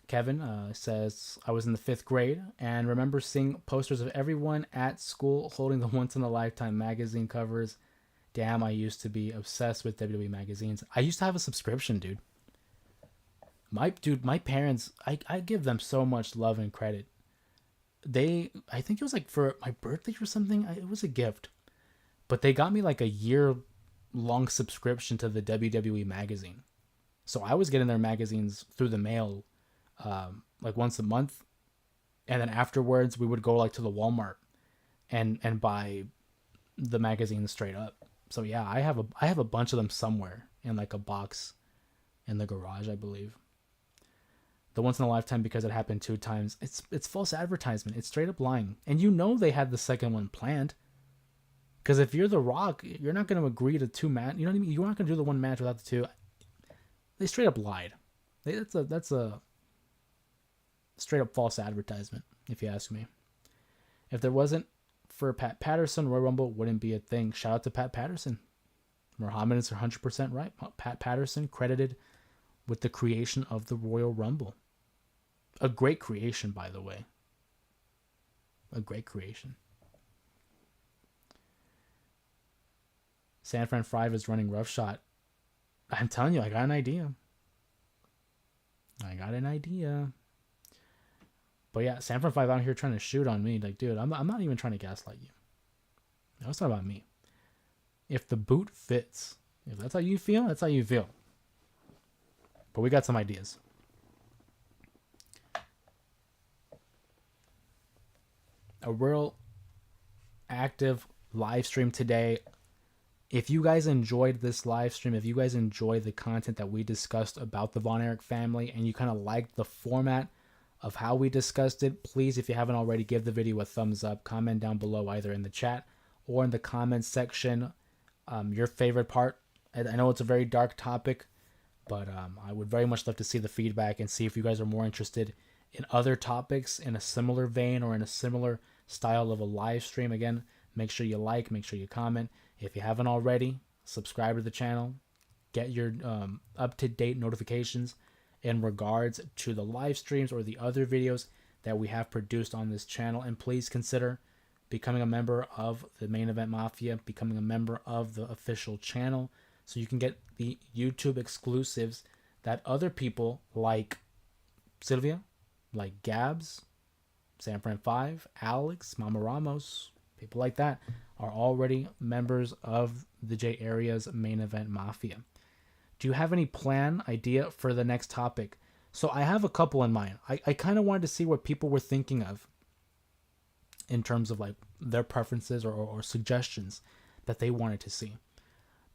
Kevin says, I was in the 5th grade and remember seeing posters of everyone at school holding the once-in-a-lifetime magazine covers. Damn, I used to be obsessed with WWE magazines. I used to have a subscription, dude. My parents, I give them so much love and credit. I think it was like for my birthday or something. It was a gift. But they got me like a year-long subscription to the WWE magazine. So I was getting their magazines through the mail like once a month. And then afterwards, we would go like to the Walmart and buy the magazines straight up. So yeah, I have a bunch of them somewhere in like a box in the garage, I believe. The once in a lifetime because it happened 2 times. It's false advertisement. It's straight up lying. And they had the second one planned. Because if you're The Rock, you're not going to agree to 2 match. You know what I mean? You're not going to do the 1 match without the 2. They straight up lied. That's a straight up false advertisement, if you ask me. If there wasn't for Pat Patterson, Royal Rumble wouldn't be a thing. Shout out to Pat Patterson. Muhammad is 100% right. Pat Patterson credited with the creation of the Royal Rumble. A great creation, by the way. A great creation. San Fran 5 is running roughshod. I'm telling you, I got an idea. But yeah, San Fran 5 out here trying to shoot on me. Like, dude, I'm not even trying to gaslight you. No, it's not about me. If the boot fits, if that's how you feel, that's how you feel. But we got some ideas. a real active live stream today. If you guys enjoyed this live stream, if you guys enjoyed the content that we discussed about the Von Erich family, and you kind of liked the format of how we discussed it, please, if you haven't already, give the video a thumbs up. Comment down below, either in the chat or in the comments section, your favorite part. I know it's a very dark topic, but I would very much love to see the feedback and see if you guys are more interested in other topics in a similar vein or in a similar style of a live stream. Again, make sure you like, make sure you comment. If you haven't already, subscribe to the channel. Get your up-to-date notifications in regards to the live streams or the other videos that we have produced on this channel. And please consider becoming a member of the Main Event Mafia, becoming a member of the official channel, so you can get the YouTube exclusives that other people like Sylvia, like Gabs, Sanfran5, Alex, Mama Ramos, people like that are already members of the J Area's Main Event Mafia. Do you have any plan, idea for the next topic? So I have a couple in mind. I kind of wanted to see what people were thinking of in terms of like their preferences or suggestions that they wanted to see.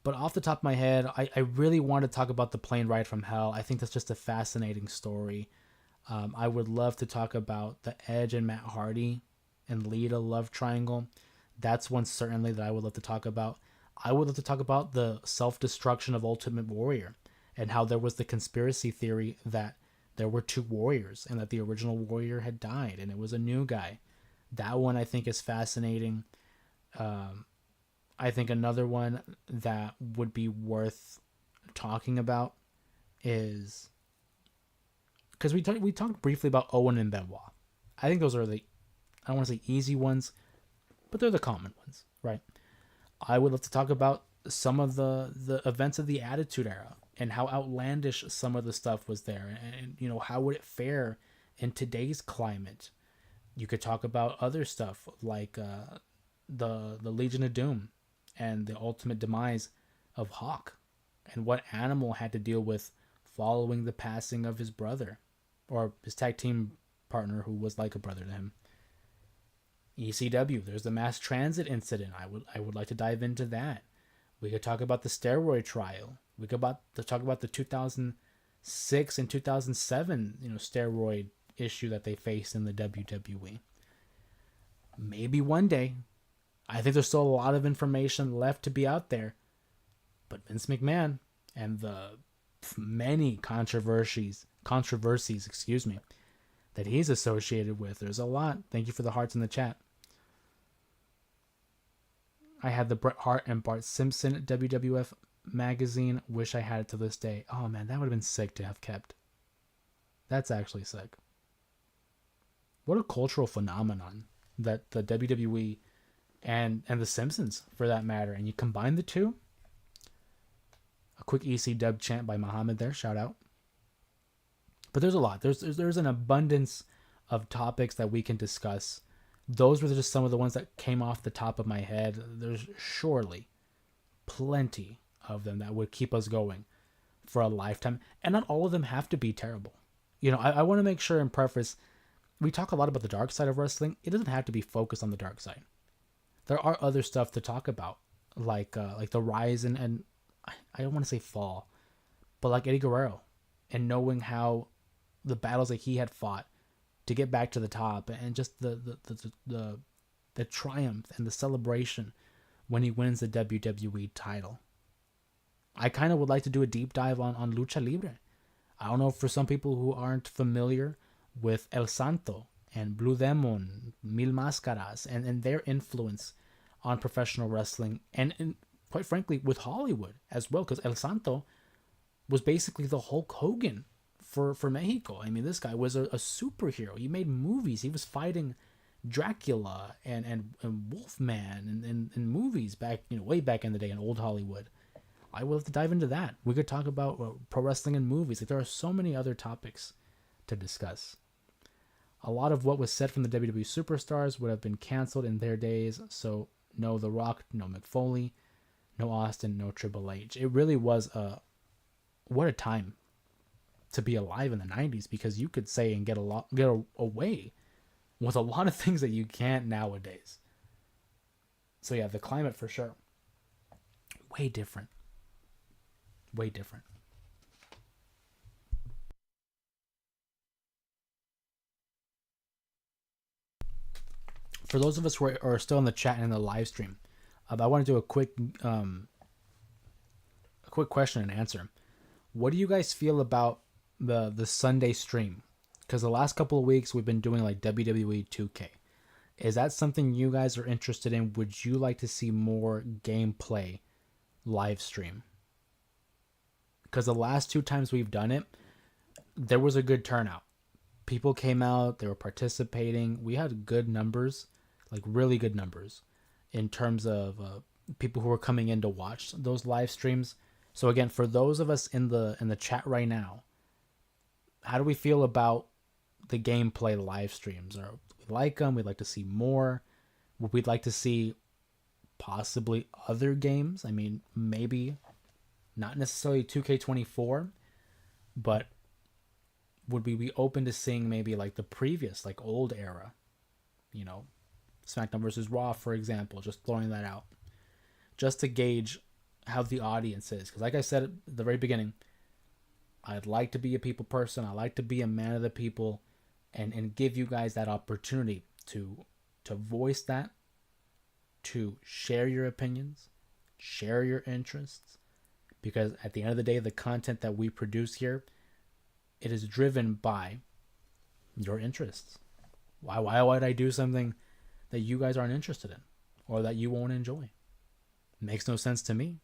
But off the top of my head, I really want to talk about the plane ride from hell. I think that's just a fascinating story. I would love to talk about the Edge and Matt Hardy and Lita love triangle. That's one certainly that I would love to talk about. I would love to talk about the self-destruction of Ultimate Warrior and how there was the conspiracy theory that there were two warriors and that the original warrior had died and it was a new guy. That one I think is fascinating. I think another one that would be worth talking about is, because we talked briefly about Owen and Benoit. I think those are the, I don't want to say easy ones, but they're the common ones, right? I would love to talk about some of the events of the Attitude Era and how outlandish some of the stuff was there, and you know, how would it fare in today's climate. You could talk about other stuff like the Legion of Doom and the ultimate demise of Hawk, and what Animal had to deal with following the passing of his brother, or his tag team partner who was like a brother to him. ECW, there's the mass transit incident. I would like to dive into that. We could talk about the steroid trial. We could talk about the 2006 and 2007, steroid issue that they faced in the WWE. Maybe one day. I think there's still a lot of information left to be out there. But Vince McMahon and the many controversies, that he's associated with, there's a lot. Thank you for the hearts in the chat. I had the Bret Hart and Bart Simpson WWF magazine. Wish I had it to this day. Oh man, that would have been sick to have kept. That's actually sick. What a cultural phenomenon that the WWE and the Simpsons, for that matter, and you combine the two. A quick EC dub chant by Muhammad there, shout out. But there's a lot. There's an abundance of topics that we can discuss. Those were just some of the ones that came off the top of my head. There's surely plenty of them that would keep us going for a lifetime. And not all of them have to be terrible. I want to make sure in preface, we talk a lot about the dark side of wrestling. It doesn't have to be focused on the dark side. There are other stuff to talk about, like the rise and I don't want to say fall, but like Eddie Guerrero, and knowing how the battles that he had fought to get back to the top, and just the triumph and the celebration when he wins the WWE title. I kind of would like to do a deep dive on Lucha Libre. I don't know, for some people who aren't familiar with El Santo and Blue Demon, Mil Máscaras, and their influence on professional wrestling, and quite frankly with Hollywood as well, because El Santo was basically the Hulk Hogan for Mexico. I mean, this guy was a superhero. He made movies. He was fighting Dracula and Wolfman in movies back, way back in the day in old Hollywood. I will have to dive into that. We could talk about pro wrestling and movies. Like, there are so many other topics to discuss. A lot of what was said from the WWE superstars would have been canceled in their days. So no The Rock, no Mick Foley, no Austin, no Triple H. It really was what a time to be alive in the 90s, because you could say and get away with a lot of things that you can't nowadays. So yeah, the climate for sure. Way different. Way different. For those of us who are still in the chat and in the live stream, I want to do a quick question and answer. What do you guys feel about the Sunday stream? Because the last couple of weeks we've been doing like WWE 2K. Is that something you guys are interested in? Would you like to see more gameplay live stream? Because the last two times we've done it, there was a good turnout. People came out, they were participating. We had good numbers, like really good numbers, in terms of people who were coming in to watch those live streams. So again, for those of us in the chat right now, how do we feel about the gameplay live streams? Or we like them? We'd like to see more. We'd like to see possibly other games. I mean, maybe not necessarily 2K24, but would we be open to seeing maybe like the previous, like old era, you know, SmackDown versus Raw, for example, just throwing that out, just to gauge how the audience is. Because like I said at the very beginning, I'd like to be a people person. I like to be a man of the people, and give you guys that opportunity to voice that, to share your opinions, share your interests. Because at the end of the day, the content that we produce here, it is driven by your interests. Why would I do something that you guys aren't interested in or that you won't enjoy? It makes no sense to me.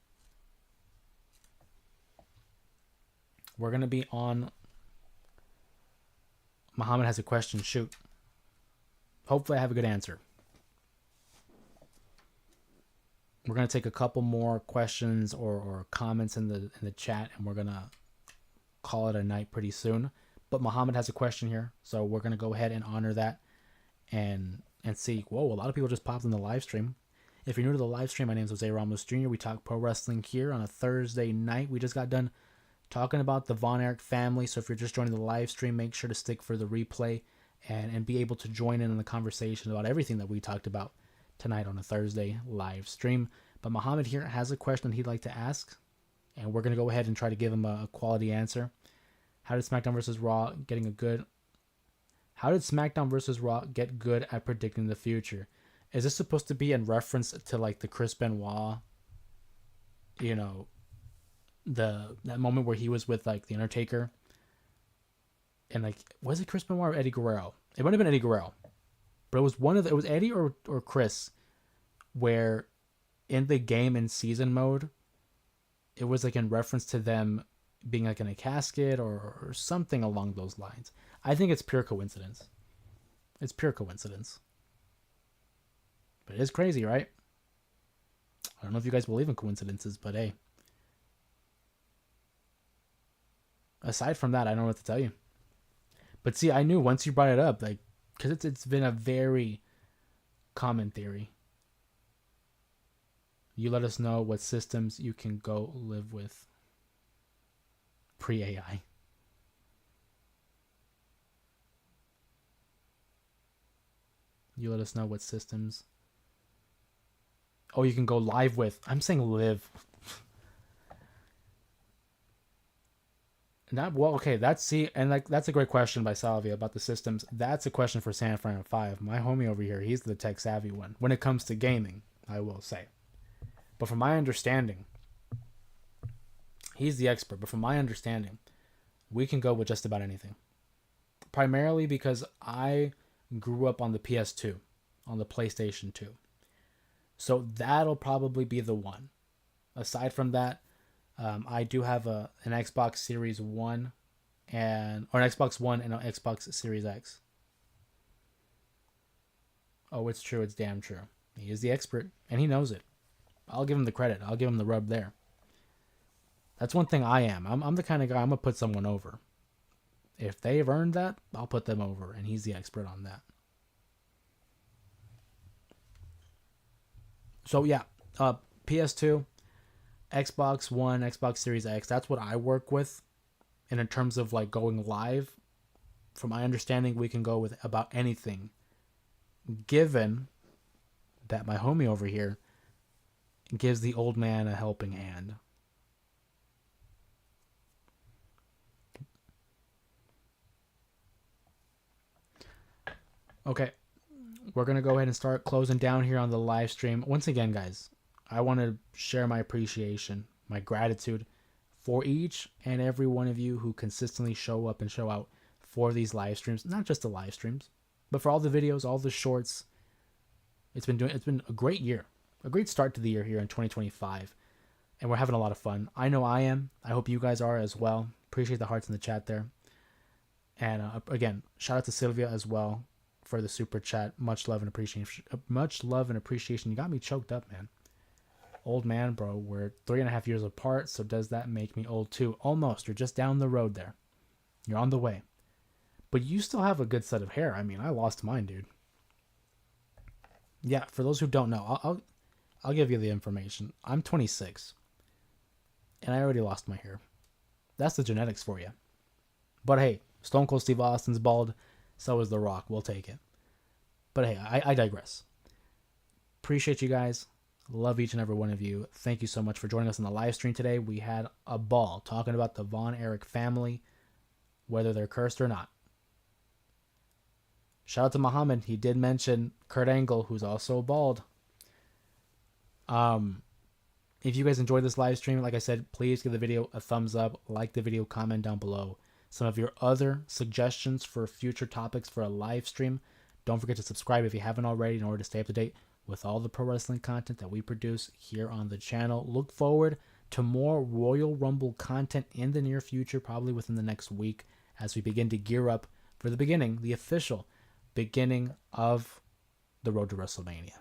We're going to be on. Muhammad has a question. Shoot. Hopefully I have a good answer. We're going to take a couple more questions or comments in the chat, and we're going to call it a night pretty soon. But Muhammad has a question here, so we're going to go ahead and honor that and see. Whoa, a lot of people just popped in the live stream. If you're new to the live stream, my name is Jose Ramos Jr. We talk pro wrestling here on a Thursday night. We just got done talking about the Von Erich family, so if you're just joining the live stream, make sure to stick for the replay and be able to join in on the conversation about everything that we talked about tonight on a Thursday live stream. But Muhammad here has a question he'd like to ask, and we're going to go ahead and try to give him a quality answer. How did SmackDown vs. Raw How did SmackDown vs. Raw get good at predicting the future? Is this supposed to be in reference to like the Chris Benoit, you know, that moment where he was with like the Undertaker, and like, was it Chris Benoit or Eddie Guerrero? It might have been Eddie Guerrero, but it was Eddie or Chris, where in the game in season mode, it was like in reference to them being like in a casket or something along those lines. I think it's pure coincidence. It's pure coincidence. But it is crazy, right? I don't know if you guys believe in coincidences, but hey. Aside from that, I don't know what to tell you. But see, I knew once you brought it up, like, because it's been a very common theory. You let us know what systems you can go live with pre-AI. You let us know what systems. Oh, you can go live with. I'm saying live. That's a great question by Salvia about the systems. That's a question for San Fran 5. My homie over here, he's the tech savvy one when it comes to gaming, I will say. But from my understanding, he's the expert. But from my understanding, we can go with just about anything. Primarily because I grew up on the PS2, on the PlayStation 2. So that'll probably be the one. Aside from that, I do have an Xbox Series One, or an Xbox One and an Xbox Series X. Oh, it's true. It's damn true. He is the expert, and he knows it. I'll give him the credit. I'll give him the rub there. That's one thing I am. I'm the kind of guy, I'm going to put someone over. If they've earned that, I'll put them over, and he's the expert on that. So, yeah, PS2, Xbox One, Xbox Series X, that's what I work with. And in terms of, like, going live, from my understanding, we can go with about anything given that my homie over here gives the old man a helping hand. Okay, we're going to go ahead and start closing down here on the live stream. Once again, guys, I want to share my appreciation, my gratitude for each and every one of you who consistently show up and show out for these live streams. Not just the live streams, but for all the videos, all the shorts. It's been a great year, a great start to the year here in 2025, and we're having a lot of fun. I know I am. I hope you guys are as well. Appreciate the hearts in the chat there. And again, shout out to Sylvia as well for the super chat. Much love and appreciation. Much love and appreciation. You got me choked up, man. Old man, bro. We're 3.5 years apart, so does that make me old too? Almost. You're just down the road there. You're on the way. But you still have a good set of hair. I mean, I lost mine, dude. Yeah, for those who don't know, I'll give you the information. I'm 26, and I already lost my hair. That's the genetics for you. But hey, Stone Cold Steve Austin's bald. So is The Rock. We'll take it. But hey, I digress. Appreciate you guys. Love each and every one of you. Thank you so much for joining us on the live stream today. We had a ball talking about the Von Erich family, whether they're cursed or not. Shout out to Muhammad. He did mention Kurt Angle, who's also bald. If you guys enjoyed this live stream, like I said, please give the video a thumbs up, like the video, comment down below some of your other suggestions for future topics for a live stream. Don't forget to subscribe if you haven't already in order to stay up to date with all the pro wrestling content that we produce here on the channel. Look forward to more Royal Rumble content in the near future, probably within the next week, as we begin to gear up for the beginning, the official beginning of the road to WrestleMania.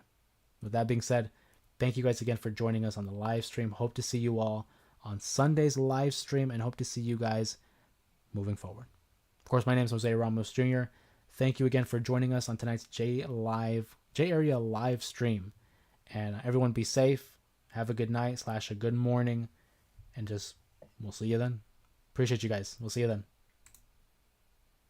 With that being said, thank you guys again for joining us on the live stream. Hope to see you all on Sunday's live stream, and hope to see you guys moving forward. Of course, my name is Jose Ramos Jr. Thank you again for joining us on tonight's J Area live stream. And everyone be safe. Have a good night / a good morning. And we'll see you then. Appreciate you guys. We'll see you then.